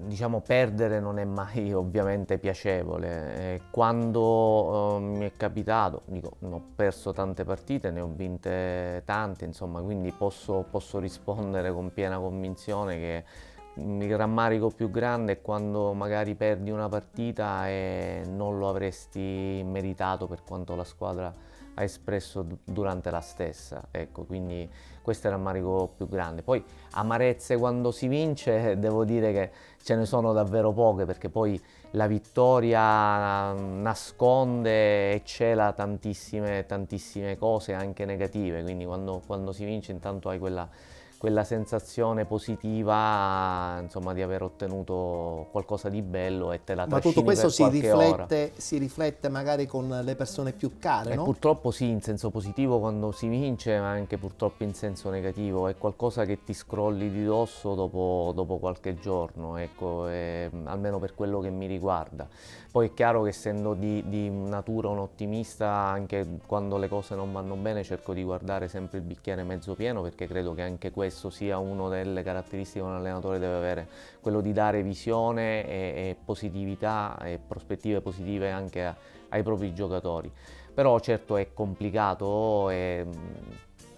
diciamo, perdere non è mai ovviamente piacevole. Quando mi è capitato, dico, ho perso tante partite, ne ho vinte tante, insomma, quindi posso rispondere con piena convinzione che il rammarico più grande è quando magari perdi una partita e non lo avresti meritato per quanto la squadra ha espresso durante la stessa, ecco, quindi questo è il rammarico più grande. Poi amarezze quando si vince, devo dire che ce ne sono davvero poche, perché poi la vittoria nasconde e cela tantissime cose anche negative, quindi quando si vince intanto hai quella sensazione positiva, insomma, di aver ottenuto qualcosa di bello e te la trascini. Ma tutto questo per qualche ora. si riflette magari con le persone più care, no? Purtroppo sì, in senso positivo quando si vince, ma anche purtroppo in senso negativo. È qualcosa che ti scrolli di dosso dopo qualche giorno, ecco, almeno per quello che mi riguarda. Poi è chiaro che, essendo di natura un ottimista, anche quando le cose non vanno bene cerco di guardare sempre il bicchiere mezzo pieno, perché credo che anche questo sia una delle caratteristiche che un allenatore deve avere, quello di dare visione e positività e prospettive positive anche ai propri giocatori. Però certo è complicato e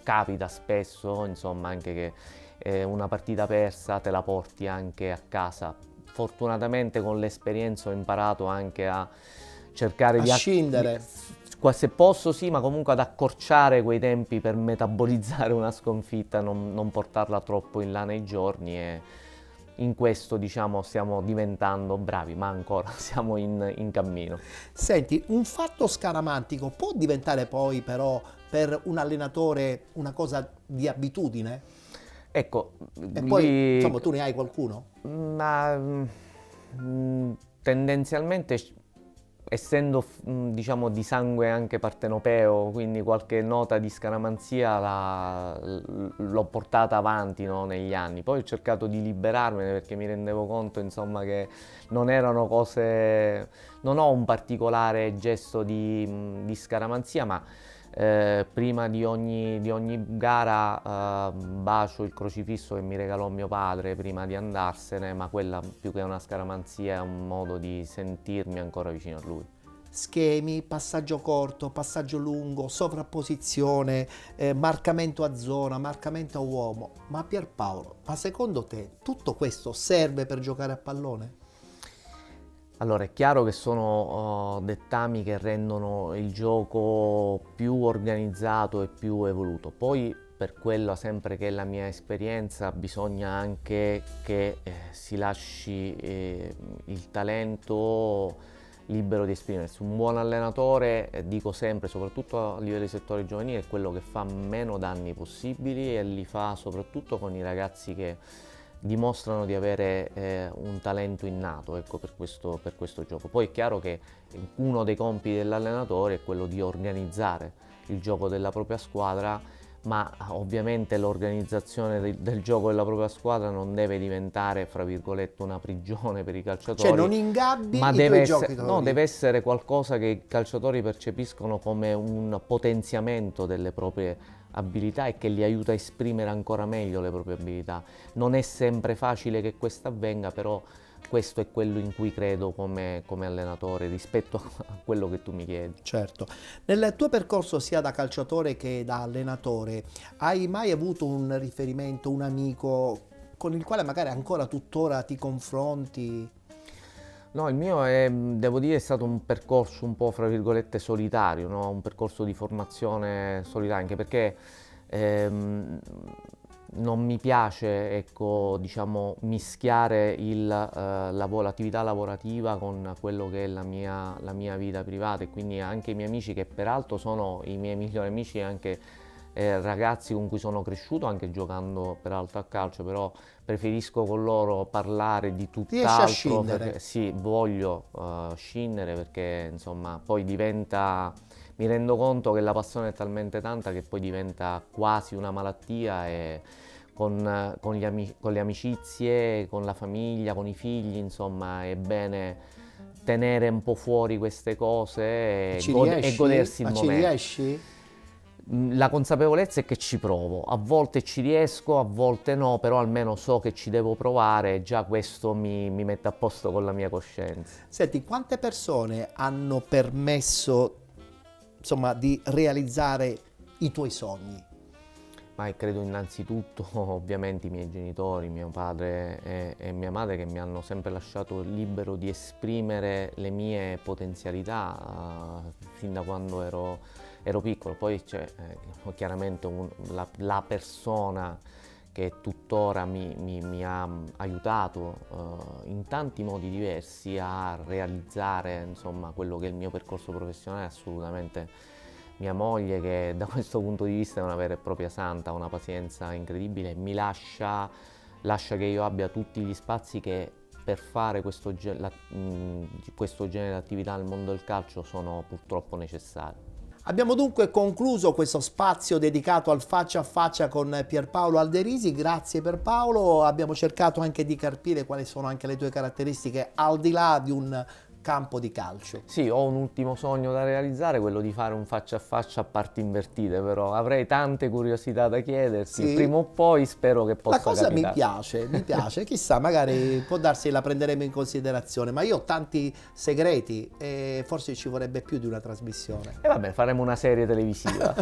capita spesso, insomma, anche che una partita persa te la porti anche a casa. Fortunatamente con l'esperienza ho imparato anche a cercare a scindere. Se posso sì, ma comunque ad accorciare quei tempi per metabolizzare una sconfitta, non portarla troppo in là nei giorni, e in questo, diciamo, stiamo diventando bravi, ma ancora siamo in cammino. Senti, un fatto scaramantico può diventare poi però per un allenatore una cosa di abitudine? Ecco, E poi, insomma, tu ne hai qualcuno? Ma tendenzialmente, essendo diciamo di sangue anche partenopeo, quindi qualche nota di scaramanzia l'ho portata avanti, no, negli anni. Poi ho cercato di liberarmene, perché mi rendevo conto, insomma, che non erano cose, non ho un particolare gesto di scaramanzia, ma prima di ogni gara bacio il crocifisso che mi regalò mio padre prima di andarsene, ma quella, più che una scaramanzia, è un modo di sentirmi ancora vicino a lui. Schemi, passaggio corto, passaggio lungo, sovrapposizione, marcamento a zona, marcamento a uomo. Ma Pierpaolo, ma secondo te tutto questo serve per giocare a pallone? Allora, è chiaro che sono dettami che rendono il gioco più organizzato e più evoluto. Poi, per quello sempre che è la mia esperienza, bisogna anche che si lasci il talento libero di esprimersi. Un buon allenatore, dico sempre, soprattutto a livello di settore giovanile, è quello che fa meno danni possibili, e li fa soprattutto con i ragazzi che dimostrano di avere un talento innato, ecco, per questo gioco. Poi è chiaro che uno dei compiti dell'allenatore è quello di organizzare il gioco della propria squadra, ma ovviamente l'organizzazione del gioco della propria squadra non deve diventare, fra virgolette, una prigione per i calciatori. Cioè non ingabbi ma i deve tuoi essere, giocatori. no, deve essere qualcosa che i calciatori percepiscono come un potenziamento delle proprie abilità e che li aiuta a esprimere ancora meglio le proprie abilità. Non è sempre facile che questo avvenga, però questo è quello in cui credo come allenatore rispetto a quello che tu mi chiedi. Certo. Nel tuo percorso sia da calciatore che da allenatore, hai mai avuto un riferimento, un amico con il quale magari ancora tuttora ti confronti? No, il mio devo dire, è stato un percorso un po', fra virgolette, solitario, no? Un percorso di formazione solitario, anche perché non mi piace, ecco, diciamo, mischiare l'attività lavorativa con quello che è la mia vita privata, e quindi anche i miei amici, che peraltro sono i miei migliori amici, anche ragazzi con cui sono cresciuto anche giocando peraltro a calcio, però preferisco con loro parlare di tutt'altro. Riesci a scindere? Perché, sì, voglio scindere, perché insomma poi diventa, mi rendo conto che la passione è talmente tanta che poi diventa quasi una malattia, e con le amicizie, con la famiglia, con i figli, insomma è bene tenere un po' fuori queste cose e godersi il momento. Ci riesci? La consapevolezza è che ci provo, a volte ci riesco, a volte no, però almeno so che ci devo provare, e già questo mi mette a posto con la mia coscienza. Senti, quante persone hanno permesso, insomma, di realizzare i tuoi sogni? Ma credo innanzitutto ovviamente i miei genitori, mio padre e mia madre, che mi hanno sempre lasciato libero di esprimere le mie potenzialità fin da quando ero piccolo. Poi c'è chiaramente la persona che tuttora mi ha aiutato in tanti modi diversi a realizzare, insomma, quello che è il mio percorso professionale. Assolutamente mia moglie, che da questo punto di vista è una vera e propria santa, ha una pazienza incredibile, mi lascia che io abbia tutti gli spazi che per fare questo genere di attività nel mondo del calcio sono purtroppo necessari. Abbiamo dunque concluso questo spazio dedicato al faccia a faccia con Pierpaolo Alderisi. Grazie Pierpaolo, abbiamo cercato anche di capire quali sono anche le tue caratteristiche al di là di un campo di calcio. Sì, ho un ultimo sogno da realizzare, quello di fare un faccia a faccia a parti invertite, però avrei tante curiosità da chiederti, Sì. prima o poi spero che possa La cosa capitare. mi piace, chissà, magari può darsi la prenderemo in considerazione, ma io ho tanti segreti e forse ci vorrebbe più di una trasmissione. E vabbè, faremo una serie televisiva.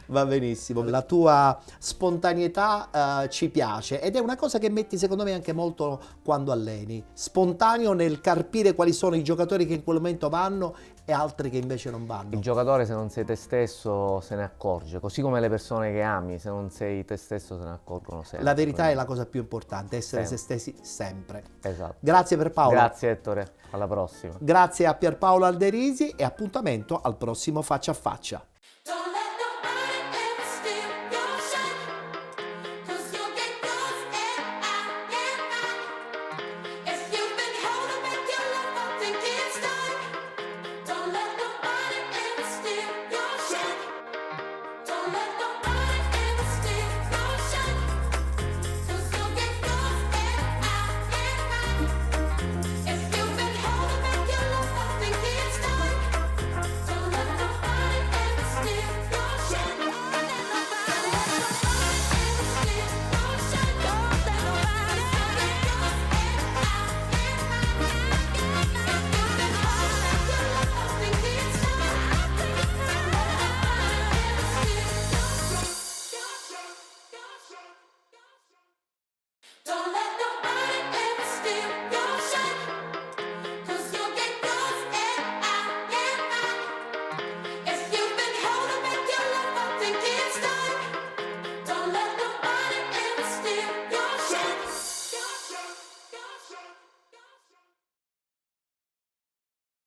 Va benissimo, la tua spontaneità ci piace, ed è una cosa che metti secondo me anche molto quando alleni, spontaneo nel carpire quali sono i giocatori che in quel momento vanno e altri che invece non vanno. Il giocatore, se non sei te stesso, se ne accorge, così come le persone che ami, se non sei te stesso, se ne accorgono sempre. La verità è la cosa più importante, essere Sempre. se stessi sempre. Esatto. Grazie per Paolo. Grazie Ettore, alla prossima. Grazie a Pierpaolo Alderisi e appuntamento al prossimo Faccia a Faccia.